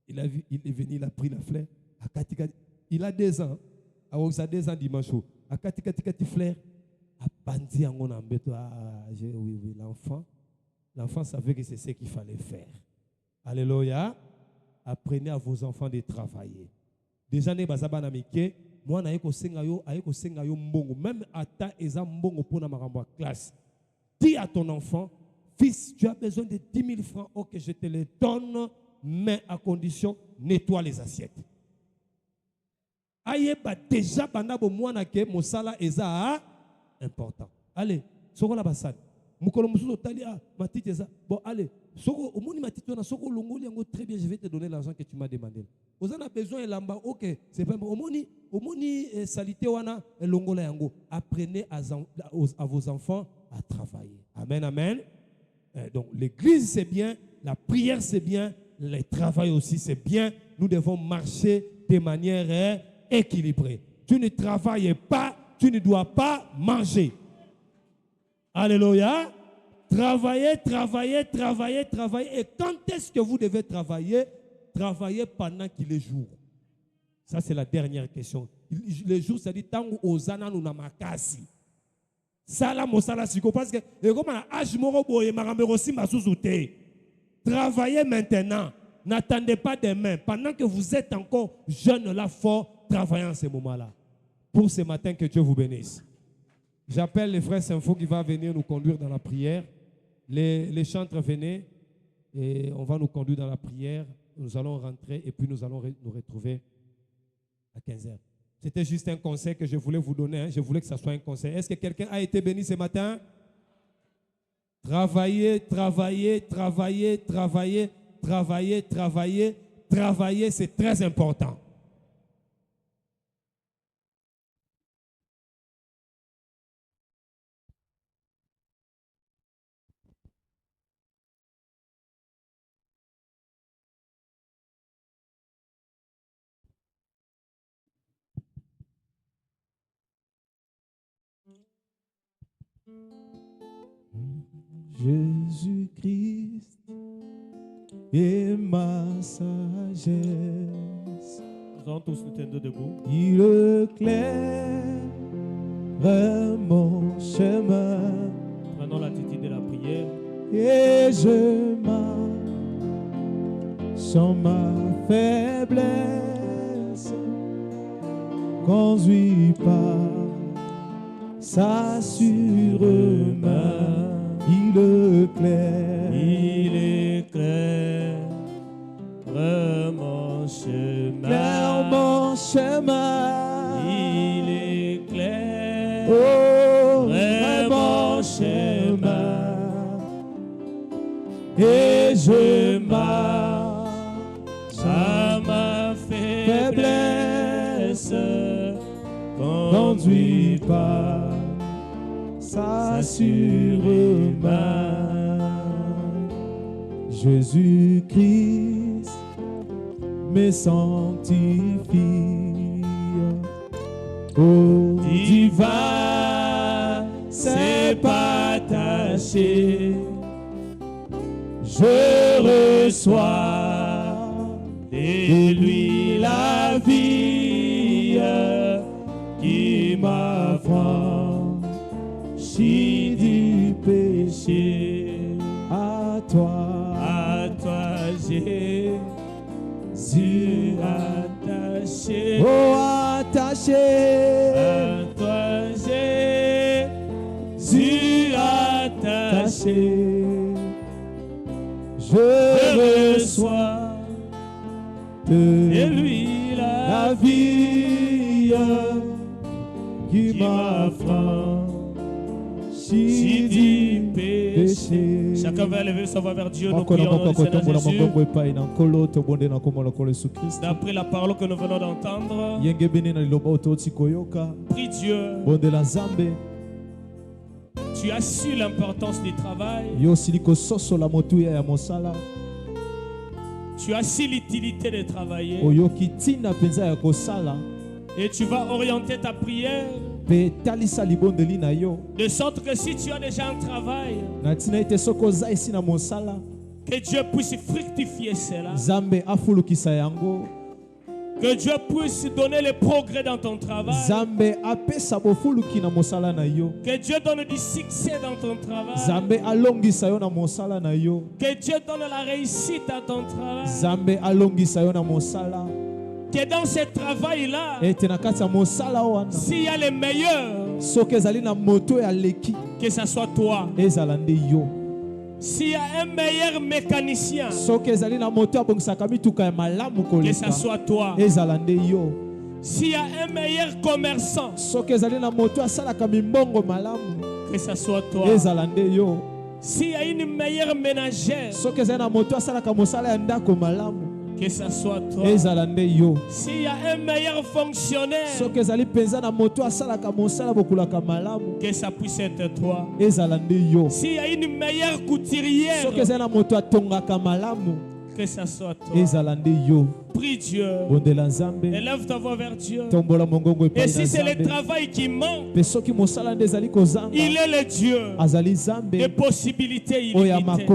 Il est venu, il a pris la fleur. Il a 2 ans. Il a 2 ans dimanche. Akati fleur. Oui, l'enfant savait que c'est ce qu'il fallait faire. Alléluia. Apprenez à vos enfants de travailler. Déjà, ne bazaba na mike, moi na yeko senga yo mbongo, même ata eza mbongo pour na makambo classe. Dis à ton enfant, fils, tu as besoin de 10 000 francs, ok, je te les donne, mais à condition, nettoie les assiettes. Ayeba déjà banabo moi na ke mosala eza important. Allez, soko la basade. Mukolo musuzo talia matite eza. Bon, allez, soko omoni matite na soko longoli yango très bien, je vais te donner l'argent que tu m'as demandé. Vous en avez besoin et lamba, ok, c'est pas omoni salité wana longola yango. Apprenez à vos enfants à travailler. Amen, amen. Donc l'église c'est bien, la prière c'est bien, le travail aussi c'est bien. Nous devons marcher de manière équilibrée. Tu ne travailles pas, tu ne dois pas manger. Alléluia. Travaillez. Et quand est-ce que vous devez travailler? Travailler pendant qu'il est jour. Ça, c'est la dernière question. Les jours, c'est-à-dire tant aux ananou namakasi. Sala mosala siko parce que et comme na âge moko boye makambo simba sous-outé. Travaillez maintenant. N'attendez pas demain. Pendant que vous êtes encore jeune là fort, travaillez en ce moment-là. Pour ce matin, que Dieu vous bénisse. J'appelle les frères Sympho qui va venir nous conduire dans la prière. Les chantres venez et on va nous conduire dans la prière. Nous allons rentrer et puis nous allons nous retrouver à 15h. C'était juste un conseil que je voulais vous donner. Hein. Je voulais que ça soit un conseil. Est-ce que quelqu'un a été béni ce matin? Travailler, travailler, travailler, travailler, travailler, travailler, travailler, c'est très important. Jésus-Christ est ma sagesse. Nous allons tous nous tenir debout. Il éclaire mon chemin. Prenons l'attitude de la prière. Et je marche sans ma faiblesse, conduit par sa sûre main. Il éclaire mon chemin. Éclaire mon chemin. Il éclaire mon chemin. Et je marche à ma faiblesse, conduit par sa sûre main. Jésus-Christ me sanctifie. Au divin c'est partager. Je reçois de lui la vie qui m'affranchit du péché. À toi Jésus attaché. Oh, attaché. À toi Jésus attaché. Je reçois de lui la vie qui m'affranchit du péché. Chacun va lever sa voix vers Dieu. Nous prions au nom du Seigneur Jésus. D'après la parole que nous venons d'entendre, prie Dieu. Tu as su l'importance du travail. Tu as su l'utilité de travailler. Et tu vas orienter ta prière de sorte que si tu as déjà un travail, que Dieu puisse fructifier cela. Que Dieu puisse donner le progrès dans ton travail. Que Dieu donne du succès dans ton travail. Que Dieu donne la réussite à ton travail. Que dans ce travail-là, s'il y a les meilleurs, que ce soit toi. S'il y a un meilleur mécanicien, que ce soit toi. S'il y a un meilleur commerçant, que ce soit toi. S'il y a une meilleure ménagère, que ce soit toi. S'il y a un meilleur fonctionnaire, que ça puisse être toi. S'il y a une meilleure couturière, que ça soit toi. Prie Dieu. Élève ta voix vers Dieu. Et si c'est le travail qui manque, il est le Dieu des possibilités illimitées.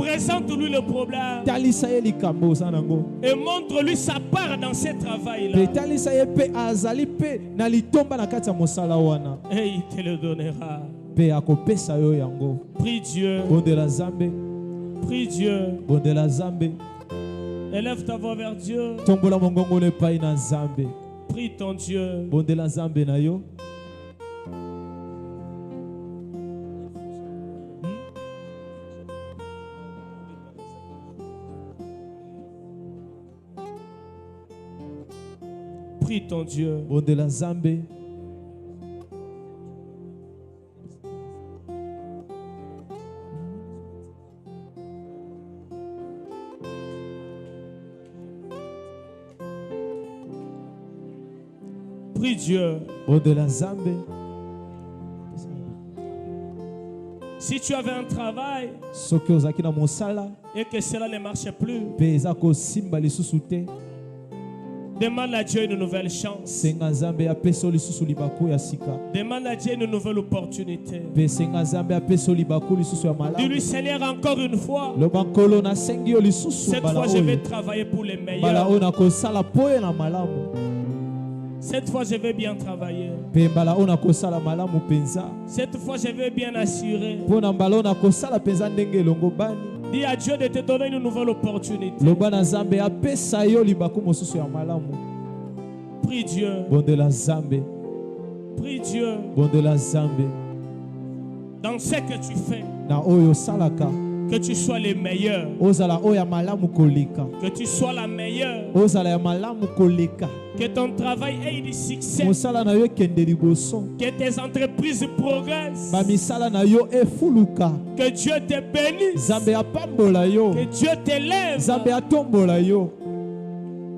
présente-lui le problème. talisa ye likambo oza nango. Et montre-lui sa part dans ce travail-là. Pe talisa ye pe azali pe na litomba na kati ya mosala wana. Et il te le donnera. Pe akopesa yo yango. Prie Dieu. Bondela Nzambe. Prie Dieu. Bondela Nzambe. Élève ta voix vers Dieu. Tombola mongongo le pai na Nzambe. Prie ton Dieu. Bondela Nzambe na yo. Prie ton Dieu. Bondela Nzambe. Prie Dieu. Bondela Nzambe. Si tu avais un travail Soki ozaki na mosala et que cela ne marche plus, pe eza kosimba lisusu te. demande à Dieu une nouvelle chance. Senga Nzambe apesa lisusu libaku ya sika. Demande à Dieu une nouvelle opportunité. Pe senga Nzambe apesa libaku lisusu ya malamu. Dis-lui, Seigneur, encore une fois, Loba nkolo na sengi yo lisusu cette bala fois je vais oyo. travailler pour les Bala meilleurs. oyo nakosala po ye na malamu. Cette fois je vais bien travailler. Pe mbala oyo nakosala malamu penza. Cette fois je vais bien assurer. Po na mbala oyo nakosala penza ndenge elongo bani. Dis à Dieu de te donner une nouvelle opportunité. Loba na Nzambe apesa yo libaku mosusu ya malamu. Prie Dieu. Bondela Nzambe. Prie Dieu. Bondela Nzambe. Dans ce que tu fais, Na oyo salaka. que tu sois le meilleur. Ozala oyo ya malamu koleka. Que tu sois la meilleure. Ozala ya malamu koleka. Que ton travail ait du succès. Mosala na yo ekende liboso. Que tes entreprises progressent. Bamisala na yo efuluka. Que Dieu te bénisse. Nzambe apambola yo. Que Dieu t'élève. Nzambe atombola yo.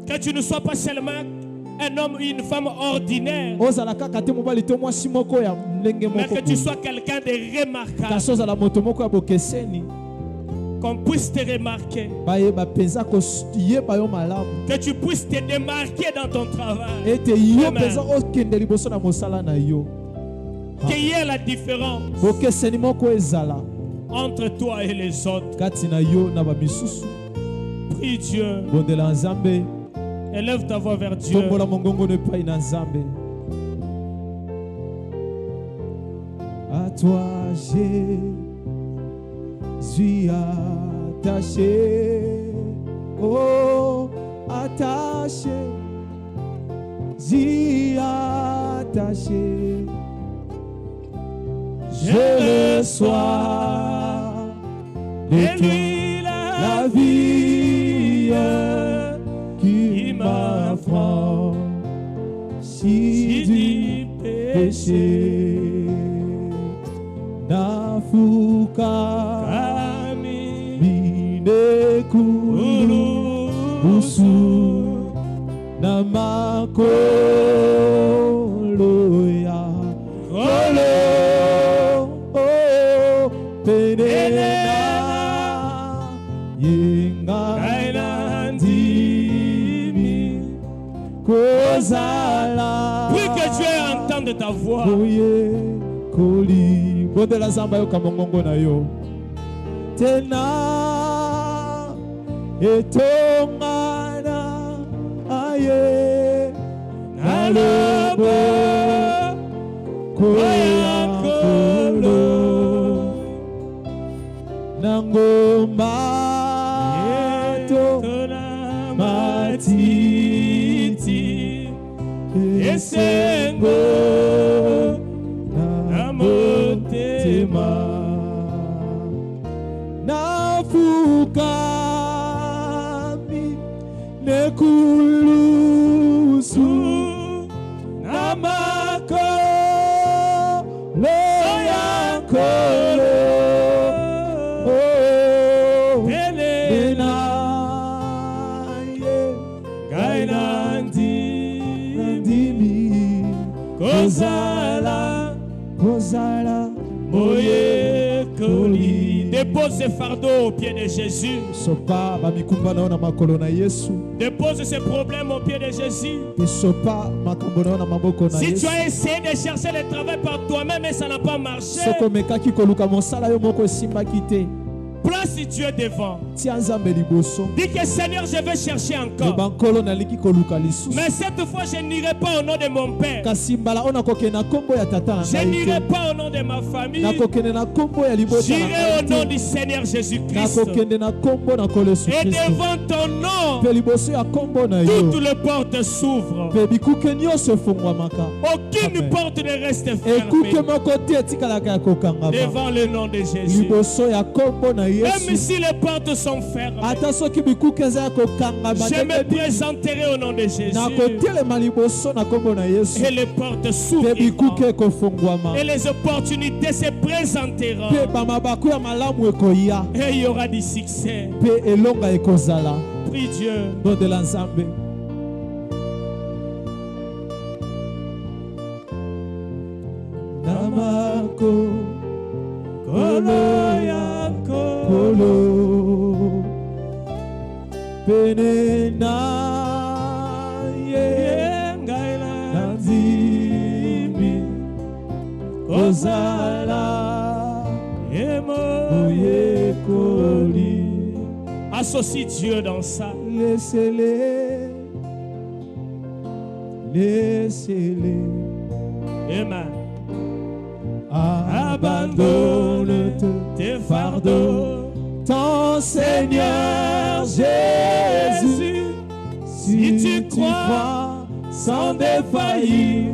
Que tu ne sois pas seulement un homme ou une femme ordinaire, Ozala kaka te mobali to mwasi moko ya ndenge mais moko. que tu sois quelqu'un de remarquable. Kasi ozala moto moko ya bokeseni. Qu'on puisse te remarquer. Bayeba penza koyeba yo malamu. Que tu puisses te démarquer dans ton travail. Ete yo Amen. penza okende liboso na mosala na yo. Qu'il y ait la différence Bokeseni moko ezala. entre toi et les autres. Kati na yo na bamisusu. Prie Dieu. Bondela Nzambe. Élève ta voix vers Dieu. Tombola mongongo ne pai na Nzambe. À toi Jésus attaché. Oh, attaché. Jésus attaché. Je le sois. Et lui la vie qui m'affranchit du péché. Nafuka minekulu usu namakolo ya kolo penena yenga ndimi kozala. Prie que Dieu entende ta voix. Oye koli bondela Nzambe yo kamongongo na yo tena etongana aye nalobo koya kolo nangomba to matiti esengo na motema nafukami nekulusu na makolo ya nkolo pena ye ngai nandimi kozala Moye koli. Dépose ce fardeau au pied de Jésus. sopa bamikumba na yo na makolo na Yesu. Dépose ce problème au pied de Jésus. Isopa makambo na yo na maboko na Si tu Yesu. as essayé de chercher le travail par toi-même et ça n'a pas marché, Soko mekaki koluka mosala yo moko esimbaki te. Place Dieu devant. tia nzambe liboso. Dis que Seigneur, je vais chercher encore. Loba nkolo nalingi koluka lisusu. Mais cette fois, je n'irai pas au nom de mon père. Kasi mbala ona kokende na kombo ya tata na Je ngai n'irai te. pas au nom de ma famille. Na kokende na kombo ya libota na J'irai au ngai nom te. du Seigneur Na Jésus-Christ. kokende na kombo na kolo Yesu Et Kristo. devant ton nom, Pe liboso ya kombo na yo. toutes les portes s'ouvrent. Pe bikuke nyonso efungwamaka. Aucune Amen. porte ne reste Ekuke fermée moko te etikalaka ya kokangama. devant le nom de Jésus. Liboso ya kombo na Même Yesu. si les portes sont fermées, Ata soki bikuke eza ya kokangama je me ndenge présenterai au nom de Jésus. na kotelema liboso na kombo na Yesu. Et les portes Pe s'ouvriront. bikuke ekofungwama. Et les opportunités se présenteront. Pe bamabaku ya malamu ekoya. Et il y aura du succès. Pe elonga ekozala. Prie Dieu. Ndondela nzambe. Namako kolo yako kolo penena ye nanzimi ozala oyekoli. Associe Dieu dans ça. Laissez-les, laissez-les. Amen. Abandonne tes fardeaux. ton Seigneur Jésus. Si tu crois sans défaillir,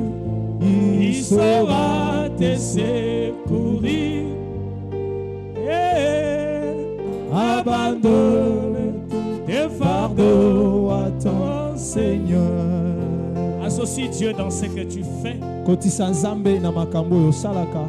il saura te secourir. Abandonne tes fardeaux à ton Seigneur. Associe Dieu dans ce que tu fais. Kotisa nzambe na makambo oyo osalaka.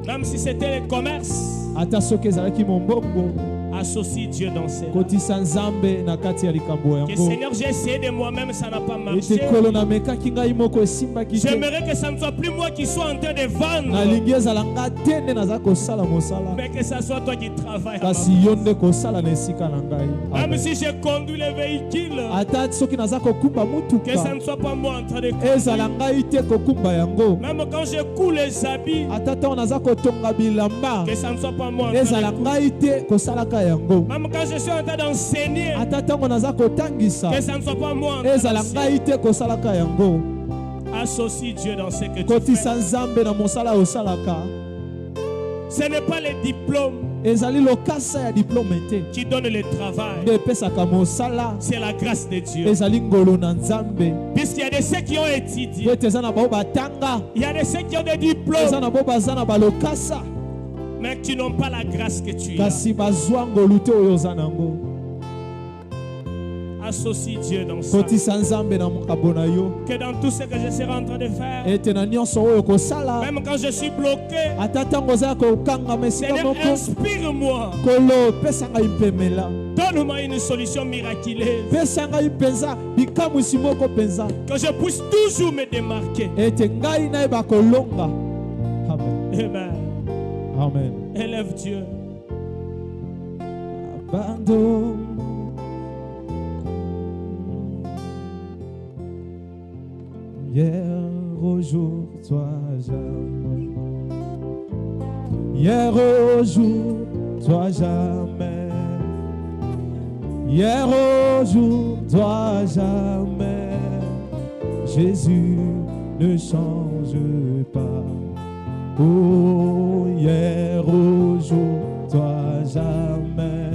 Même si c'était le commerce, Ata soki ezalaki mombongo. associe Dieu dans cela. Kotisa nzambe na kati ya likambo Que yango. Seigneur, j'ai essayé de moi-même, ça n'a pas marché. Ete kolo namekaki ngai moko esimbaki te. J'aimerais que ça ne soit plus moi qui sois en train de vendre, Nalingi ezala nga te nde naza kosala mosala. mais que ça soit toi qui travailles. à ma Kasi yo nde kosala na esika na ngai. Même Amen. si je conduis le véhicule, Ata soki naza kokumba que ça mutuka ne soit pas moi en train de ezala conduire. ngai te kokumba yango. Même quand je coule les habits, Ata ntango naza kotonga bilamba que ça ne soit pas moi en train ezala de ngai te kosalaka yango. Même quand je suis en train d'enseigner, Ata ntango naza kotangisa que ça ne soit pas moi en train ezala d'enseigner. ngai te kosalaka yango. Associe Dieu dans ce que tu fais. Kotisa nzambe na mosala osalaka. Ce n'est pas les diplômes Ezali lokasa ya diplome te. qui donnent le travail, Nde epesaka mosala c'est la grâce de Dieu. ezali ngolo na nzambe. Puisqu'il y a de ceux qui ont étudié, Po ete eza na bao batanga. il y a de ceux qui ont des Eza diplômes, na bao baza na balokasa. mais qui n'ont pas la grâce que tu as. Kasi bazwa ngolu te oyo oza nango. Associe Dieu dans ça. Kotisa nzambe na mokabo na yo. Que dans tout ce que je serai en train de faire, Ete na nyonso oyo kosala. même quand je suis bloqué, Ata ntango oza ya kokangama esika Seigneur, moko. inspire-moi. Kolo pesa ngai mpemela. Donne-moi une solution miraculeuse. Pesa ngai mpenza bikamwisi moko mpenza. Que je puisse toujours me démarquer. Ete ngai nayeba kolonga. Amen. Amen. Amen. Élève Dieu. Abandonne. Hier, aujourd'hui, jamais. Hier, aujourd'hui, jamais. Hier, aujourd'hui, jamais. Jésus ne change pas. Oh, hier, aujourd'hui, jamais.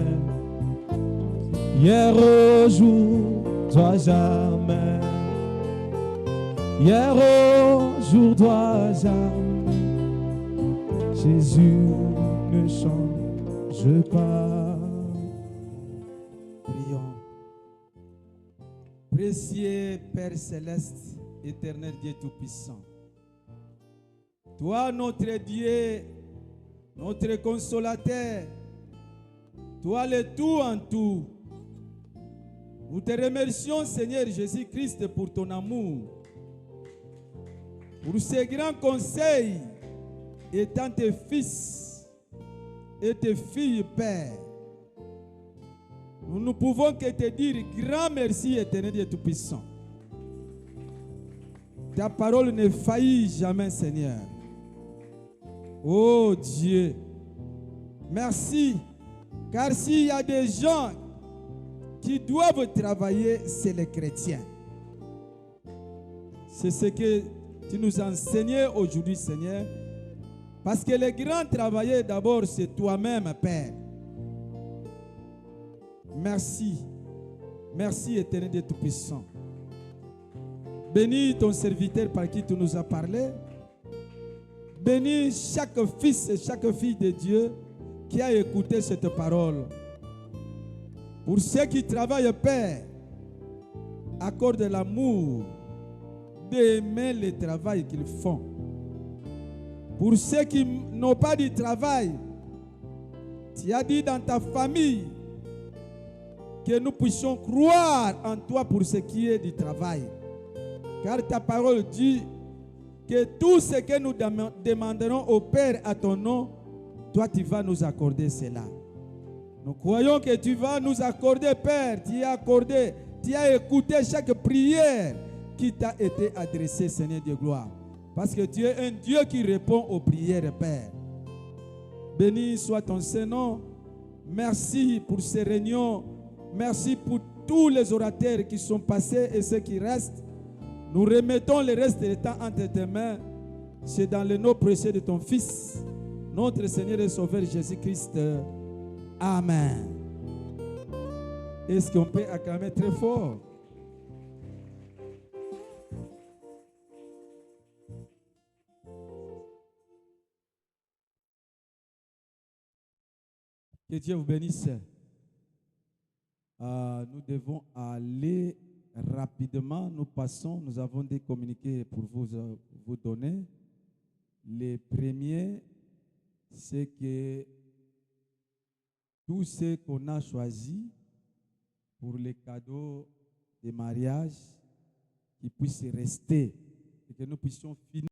Hier, aujourd'hui, jamais. Hier, aujourd'hui, jamais. Jésus ne change pas. Prions. Précieux Père Céleste, éternel Dieu Tout-Puissant. Toi, notre Dieu, notre consolateur, toi le tout en tout. Nous te remercions, Seigneur Jésus-Christ, pour ton amour, pour ces grands conseils, étant tes fils et tes filles, Père. Nous ne pouvons que te dire grand merci, éternel Dieu Tout-Puissant. Ta parole ne faillit jamais, Seigneur. Oh Dieu, Merci. Car s'il y a des gens qui doivent travailler, c'est les chrétiens. C'est ce que tu nous as enseigné aujourd'hui, Seigneur. Parce que les grands travailleurs, d'abord, c'est toi-même, Père. Merci. Merci, Éternel Dieu Tout-Puissant. Bénis ton serviteur par qui tu nous as parlé. Bénis chaque fils et chaque fille de Dieu qui a écouté cette parole. Pour ceux qui travaillent, Père, accorde l'amour d'aimer le travail qu'ils font. Pour ceux qui n'ont pas de travail, tu as dit dans ta famille que nous puissions croire en toi pour ce qui est du travail. Car ta parole dit que tout ce que nous demanderons au Père à ton nom, toi tu vas nous accorder cela. Nous croyons que tu vas nous accorder, Père. Tu as écouté chaque prière qui t'a été adressée, Seigneur de gloire. Parce que tu es un Dieu qui répond aux prières, Père. Béni soit ton Saint-Nom. Merci pour ces réunions. Merci pour tous les orateurs qui sont passés et ceux qui restent. Nous remettons le reste du temps entre tes mains. C'est dans le nom précieux de ton Fils, notre Seigneur et Sauveur Jésus-Christ. Amen. Est-ce qu'on peut acclamer très fort? Que Dieu vous bénisse. Nous devons aller rapidement. Nous passons. Nous avons des communiqués pour vous donner. Le premier, c'est que tout ce qu'on a choisi pour les cadeaux de mariage, qu'ils puissent rester et que nous puissions finir.